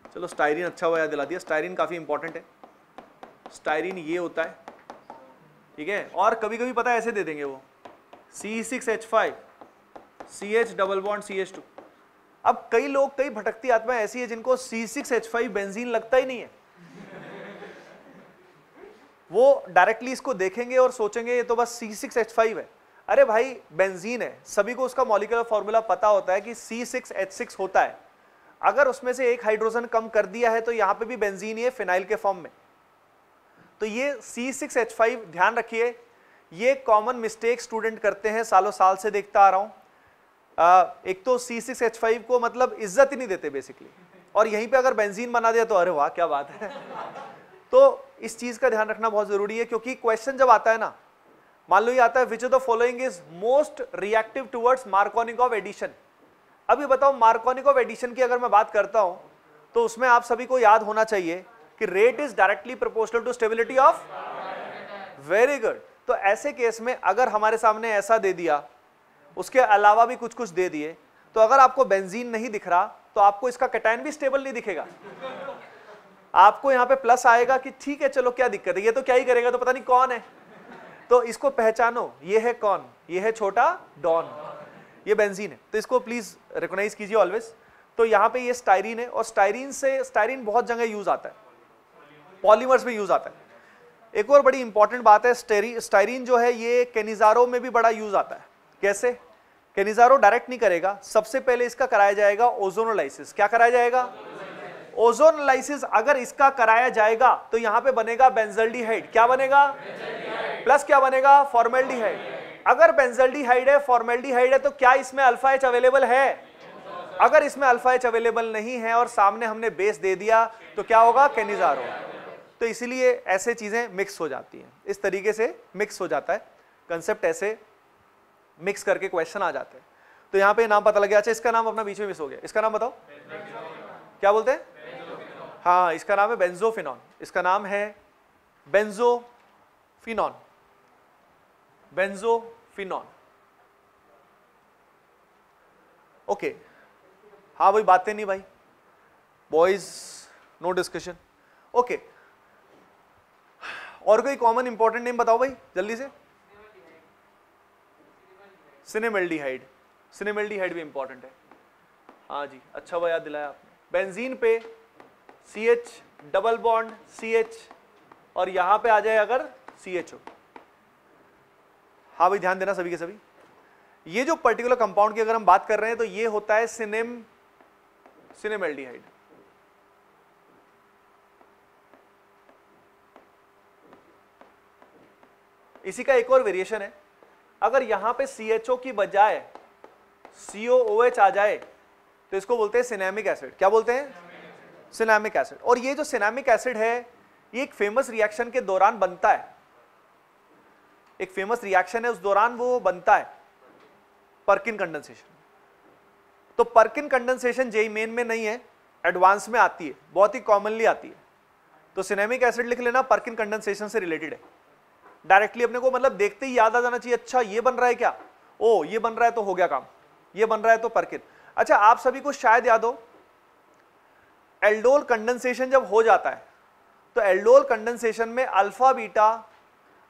चलो स्टाइरिन अच्छा हुआ याद दिला दिया, स्टाइरिन काफी इंपॉर्टेंट है। स्टाइरिन ये होता है, ठीक है। और कभी कभी पता है ऐसे दे देंगे वो C6H5 CH double bond CH2। अब कई लोग, कई भटकती आत्मा ऐसी है जिनको C6H5 बेंजीन लगता ही नहीं है, वो डायरेक्टली इसको देखेंगे और सोचेंगे ये तो बस C6H5 है। अरे भाई बेंजीन है, सभी को उसका मॉलिक्यूलर फॉर्मूला पता होता है कि C6H6 होता है। अगर उसमें से एक हाइड्रोजन कम कर दिया है तो यहां पे भी बेंजीन ही है, फिनाइल के फॉर्म में। तो ये C6H5 ध्यान रखिए, ये कॉमन मिस्टेक स्टूडेंट करते हैं, सालों साल से देखता आ रहा हूं। एक तो C6H5 को मतलब इज्जत ही नहीं देते बेसिकली, और यहीं पे अगर बेंजीन बना दिया तो अरे वाह क्या बात है। तो इस चीज का ध्यान रखना बहुत जरूरी है, क्योंकि क्वेश्चन जब आता है ना, मान लो ये आता है which of the following is most reactive towards Markovnikov addition. अभी बताओ मार्कोनिकॉव एडिशन की अगर मैं बात करता हूं तो उसमें आप सभी को याद होना चाहिए कि rate is directly proportional to stability of, very good. तो ऐसे केस में अगर हमारे सामने ऐसा दे दिया, उसके अलावा भी कुछ कुछ दे दिए, तो अगर आपको बेंजीन नहीं दिख रहा तो आपको इसका कैटायन भी स्टेबल नहीं दिखेगा। आपको यहां पे प्लस आएगा कि ठीक है चलो क्या दिक्कत है, ये तो क्या ही करेगा, तो पता नहीं कौन है। तो इसको पहचानो, ये है कौन, ये है छोटा डॉन, ये बेंजीन है, तो इसको प्लीज रिकॉग्नाइज कीजिए ऑलवेज। तो यहाँ पे ये स्टाइरिन है, और स्टाइरिन बहुत जगह यूज आता है, पॉलीमर्स में यूज आता है। एक और बड़ी इंपॉर्टेंट बात है, स्टाइरिन जो है ये केनिजारो में भी बड़ा यूज आता है। कैसे, केनिजारो डायरेक्ट नहीं करेगा, सबसे पहले इसका कराया जाएगा ओजोनोलाइसिस। क्या कराया जाएगा, ओजोनोलाइसिस। अगर इसका कराया जाएगा तो यहां पे बनेगा बेंजल्डिहाइड। क्या बनेगा, प्लस क्या बनेगा, फॉर्मेल्डिहाइड। अगर बेंजल्डिहाइड है, फॉर्मेल्डिहाइड है, तो क्या इसमें अल्फा एच अवेलेबल है। अगर इसमें अल्फा एच अवेलेबल नहीं है और सामने हमने बेस दे दिया तो क्या होगा, केनिजारो। तो इसीलिए ऐसे चीजें मिक्स हो जाती हैं, इस तरीके से मिक्स हो जाता है कंसेप्ट, ऐसे मिक्स करके क्वेश्चन आ जाते हैं। तो यहाँ पे नाम पता लग गया। अच्छा इसका नाम अपना बीच में मिस हो गया, इसका नाम बताओ क्या बोलते हैं। हाँ, इसका नाम है बेंजोफिनॉन, इसका नाम है बेंजोफिनॉन, बेंजोफिनॉन। ओके, हाँ भाई बातें नहीं भाई, बॉयज नो डिस्कशन। ओके, और कोई कॉमन इंपॉर्टेंट नेम बताओ भाई जल्दी से। सिनेमेल्डिहाइड, सिनेमेल्डिहाइड भी इंपॉर्टेंट है। हाँ जी, अच्छा हुआ याद दिलाया आपने। बेंजीन पे CH डबल बॉन्ड CH, और यहां पे आ जाए अगर CHO। हाँ भाई ध्यान देना सभी के सभी। ये जो पर्टिकुलर कंपाउंड की अगर हम बात कर रहे हैं तो ये होता है सिनेमल्डिहाइड। इसी का एक और वेरिएशन है, अगर यहां पे CHO की बजाय COOH आ जाए तो इसको बोलते हैं सिनेमिक एसिड। क्या बोलते हैं? Cinnamic acid. और ये जो सिनेमिक एसिड है ये एक फेमस रिएक्शन के दौरान बनता है, एक फेमस रिएक्शन है उस दौरान वो बनता है, पर्किन कंडेंसेशन। तो पर्किन कंडेंसेशन जेई मेन में नहीं है, एडवांस में आती है, बहुत ही कॉमनली आती है। तो सिनेमिक एसिड लिख लेना, पर्किन कंडेंसेशन से रिलेटेड है। डायरेक्टली अपने को मतलब देखते ही याद आ जाना चाहिए, अच्छा ये बन रहा है क्या, ओ ये बन रहा है तो हो गया काम, ये बन रहा है तो पर्किन। अच्छा आप सभी को शायद याद हो, एल्डोल कंडेंसेशन जब हो जाता है तो एल्डोल कंडेंसेशन में अल्फा बीटा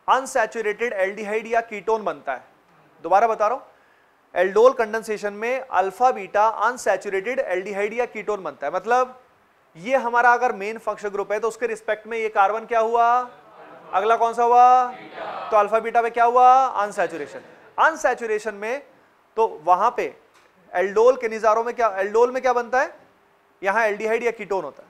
अनसैचुरेटेड एल्डिहाइड या कीटोन बनता है। दोबारा बता रहा हूं, एल्डोल कंडेंसेशन में अल्फा बीटा अनसैचुरेटेड एल्डिहाइड या कीटोन बनता है। मतलब ये हमारा अगर मेन फंक्शन ग्रुप है तो उसके रिस्पेक्ट में ये कार्बन क्या हुआ, अगला कौन सा हुआ, तो अल्फा बीटा में क्या हुआ, अनसैचुरेशन। अनसैचुरेशन में तो वहां पे एल्डोल के निजारों में क्या, एल्डोल में क्या बनता है, यहां एल्डिहाइड या कीटोन होता है।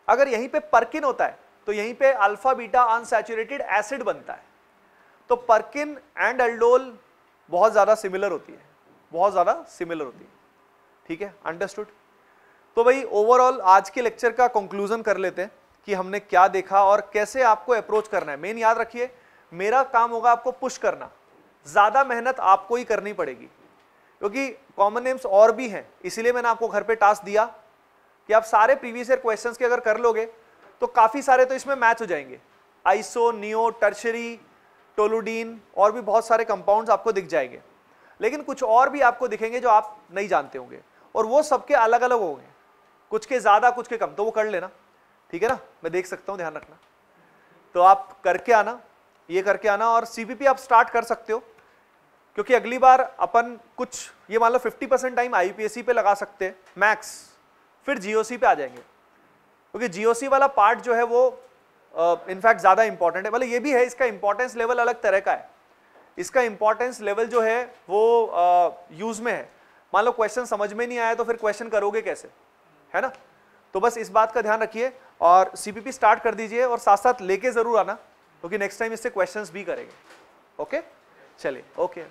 अगर यहीं पे पर्किन होता है तो यहीं पे अल्फा बीटा अनसैचुरेटेड एसिड बनता है। तो पर्किन एंड एल्डोल बहुत ज्यादा सिमिलर होती है, बहुत ज्यादा सिमिलर होती है। ठीक है, अंडरस्टूड। तो भाई ओवरऑल आज के लेक्चर का कंक्लूजन कर लेते हैं कि हमने क्या देखा और कैसे आपको अप्रोच करना है। मेन याद रखिए, मेरा काम होगा आपको पुश करना, ज्यादा मेहनत आपको ही करनी पड़ेगी, क्योंकि कॉमन नेम्स और भी हैं। इसीलिए मैंने आपको घर पे टास्क दिया कि आप सारे प्रीवियस ईयर क्वेश्चंस के अगर कर लोगे तो काफी सारे तो इसमें मैच हो जाएंगे। आइसो, नियो, टर्शरी, टोलुडीन और भी बहुत सारे कंपाउंड्स आपको दिख जाएंगे, लेकिन कुछ और भी आपको दिखेंगे जो आप नहीं जानते होंगे, और वो सबके अलग अलग होंगे, कुछ के ज्यादा कुछ के कम, तो वो कर लेना। ठीक है ना, मैं देख सकता हूं, ध्यान रखना। तो आप करके आना, ये करके आना, और CPP आप स्टार्ट कर सकते हो, क्योंकि अगली बार अपन कुछ ये मान लो 50% टाइम IUPAC पे लगा सकते हैं मैक्स, फिर GOC पे आ जाएंगे, क्योंकि GOC वाला पार्ट जो है वो इनफैक्ट ज्यादा इंपॉर्टेंट है। मतलब ये भी है, इसका इंपॉर्टेंस लेवल अलग तरह का है, इसका इंपॉर्टेंस लेवल जो है वो यूज में है। मान लो क्वेश्चन समझ में नहीं आया तो फिर क्वेश्चन करोगे कैसे, है ना। तो बस इस बात का ध्यान रखिए और CPP स्टार्ट कर दीजिए, और साथ साथ लेके जरूर आना, क्योंकि नेक्स्ट टाइम इससे क्वेश्चंस भी करेंगे। ओके, चलिए, ओके।